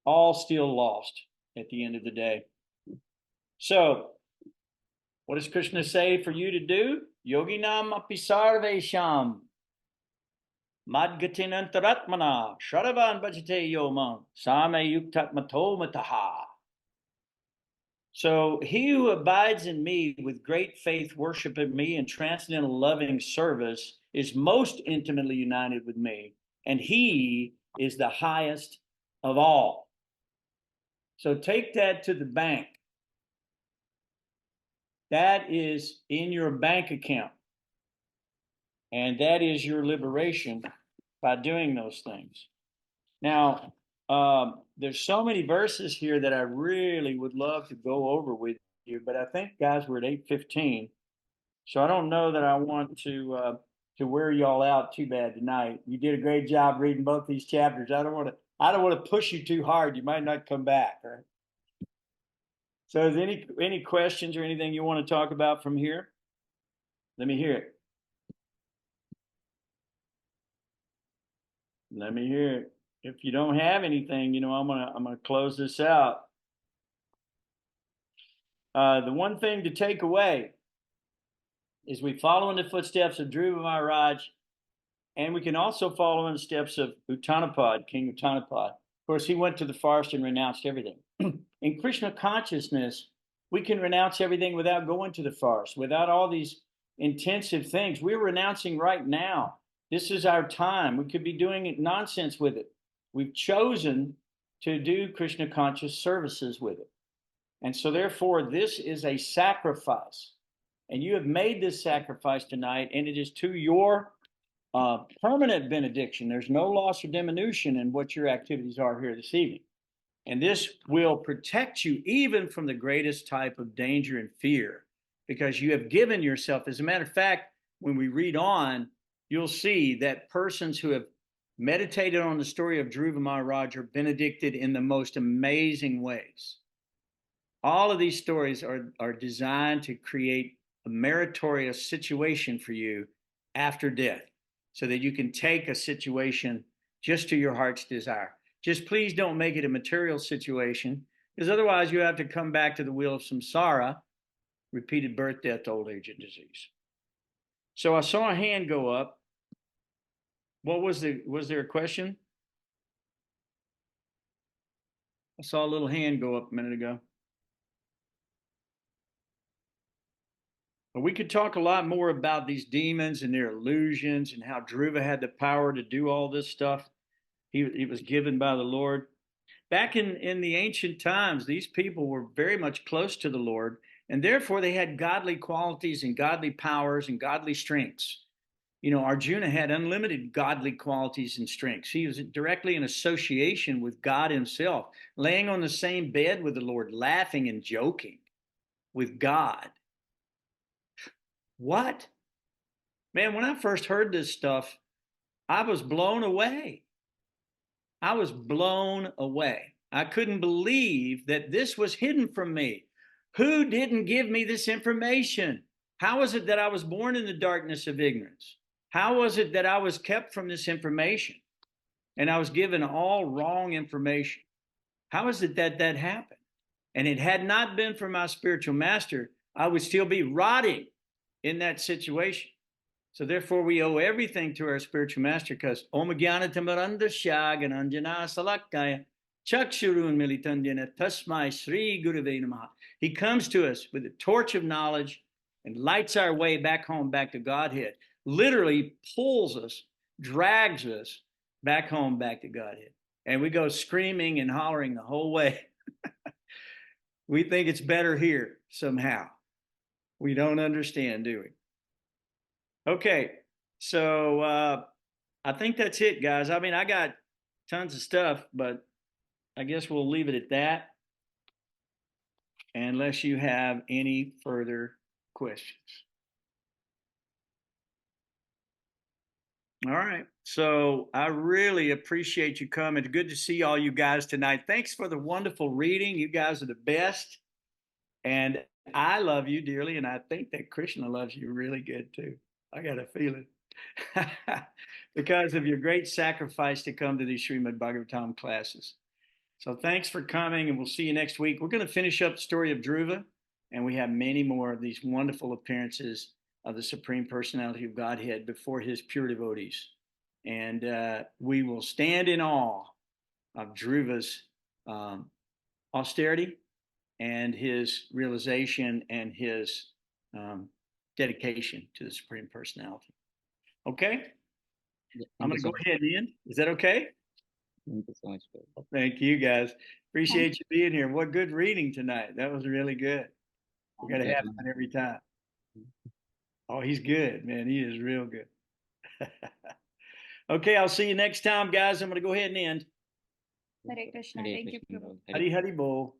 All still lost at the end of the day. So what does Krishna say for you to do? Yoginam api sarvesham madgatin antaratmana sharavan bhajate yomam same yuktatmato mataha. So he who abides in me with great faith, worshiping me, and transcendental loving service is most intimately united with me, and he is the highest of all. So take that to the bank. That is in your bank account. And that is your liberation by doing those things. Now, there's so many verses here that I really would love to go over with you, but I think, guys, we're at 8:15. So I don't know that I want to wear y'all out too bad tonight. You did a great job reading both these chapters. I don't want to push you too hard. You might not come back, right? So is any questions or anything you want to talk about from here? Let me hear it. Let me hear it. If you don't have anything, I'm gonna close this out. The one thing to take away is we follow in the footsteps of Druva Maharaj, and we can also follow in the steps of Uttanapad, King Uttanapad. Of course, he went to the forest and renounced everything. In Krishna consciousness, we can renounce everything without going to the forest, without all these intensive things. We're renouncing right now. This is our time. We could be doing nonsense with it. We've chosen to do Krishna conscious services with it. And so therefore, this is a sacrifice. And you have made this sacrifice tonight, and it is to your permanent benediction. There's no loss or diminution in what your activities are here this evening. And this will protect you even from the greatest type of danger and fear, because you have given yourself. As a matter of fact, when we read on, you'll see that persons who have meditated on the story of Druva Maharaj are benedicted in the most amazing ways. All of these stories are designed to create a meritorious situation for you after death, so that you can take a situation just to your heart's desire. Just please don't make it a material situation, because otherwise you have to come back to the wheel of samsara, repeated birth, death, old age, and disease. So I saw a hand go up. Was there a question? I saw a little hand go up a minute ago. But we could talk a lot more about these demons and their illusions, and how Druva had the power to do all this stuff. He was given by the Lord. Back in the ancient times, these people were very much close to the Lord, and therefore they had godly qualities and godly powers and godly strengths. Arjuna had unlimited godly qualities and strengths. He was directly in association with God himself, laying on the same bed with the Lord, laughing and joking with God. What? Man, when I first heard this stuff, I was blown away. I was blown away. I couldn't believe that this was hidden from me. Who didn't give me this information? How is it that I was born in the darkness of ignorance? How was it that I was kept from this information? And I was given all wrong information. How is it that that happened? And it had not been for my spiritual master, I would still be rotting in that situation. So therefore, we owe everything to our spiritual master, because Om Jnana Tamarandasya Gananjana Salakaya Chakshurun Militandjana Tasmai Sri Gurave Namaha. He comes to us with the torch of knowledge and lights our way back home, back to Godhead. Literally pulls us, drags us back home, back to Godhead. And we go screaming and hollering the whole way. We think it's better here somehow. We don't understand, do we? Okay, so I think that's it, guys. I mean, I got tons of stuff, but I guess we'll leave it at that, unless you have any further questions. All right, so I really appreciate you coming. It's good to see all you guys tonight. Thanks for the wonderful reading. You guys are the best, and I love you dearly, and I think that Krishna loves you really good too. I got a feeling. Because of your great sacrifice to come to these Srimad Bhagavatam classes. So thanks for coming, and we'll see you next week. We're going to finish up the story of Druva, and we have many more of these wonderful appearances of the Supreme Personality of Godhead before his pure devotees. And we will stand in awe of Druva's austerity and his realization and his dedication to the Supreme Personality. Okay? Yeah, I'm going thank to you go so much. ahead and end. Is that okay? Thank you so much. Thank you, guys. Appreciate you being here. What good reading tonight. That was really good. We got to have that every time. Oh, he's good, man. He is real good. Okay, I'll see you next time, guys. I'm going to go ahead and end. Hare Krishna. Hare Thank you, Krishna. Prabhu. Hare Hari Hari Bol.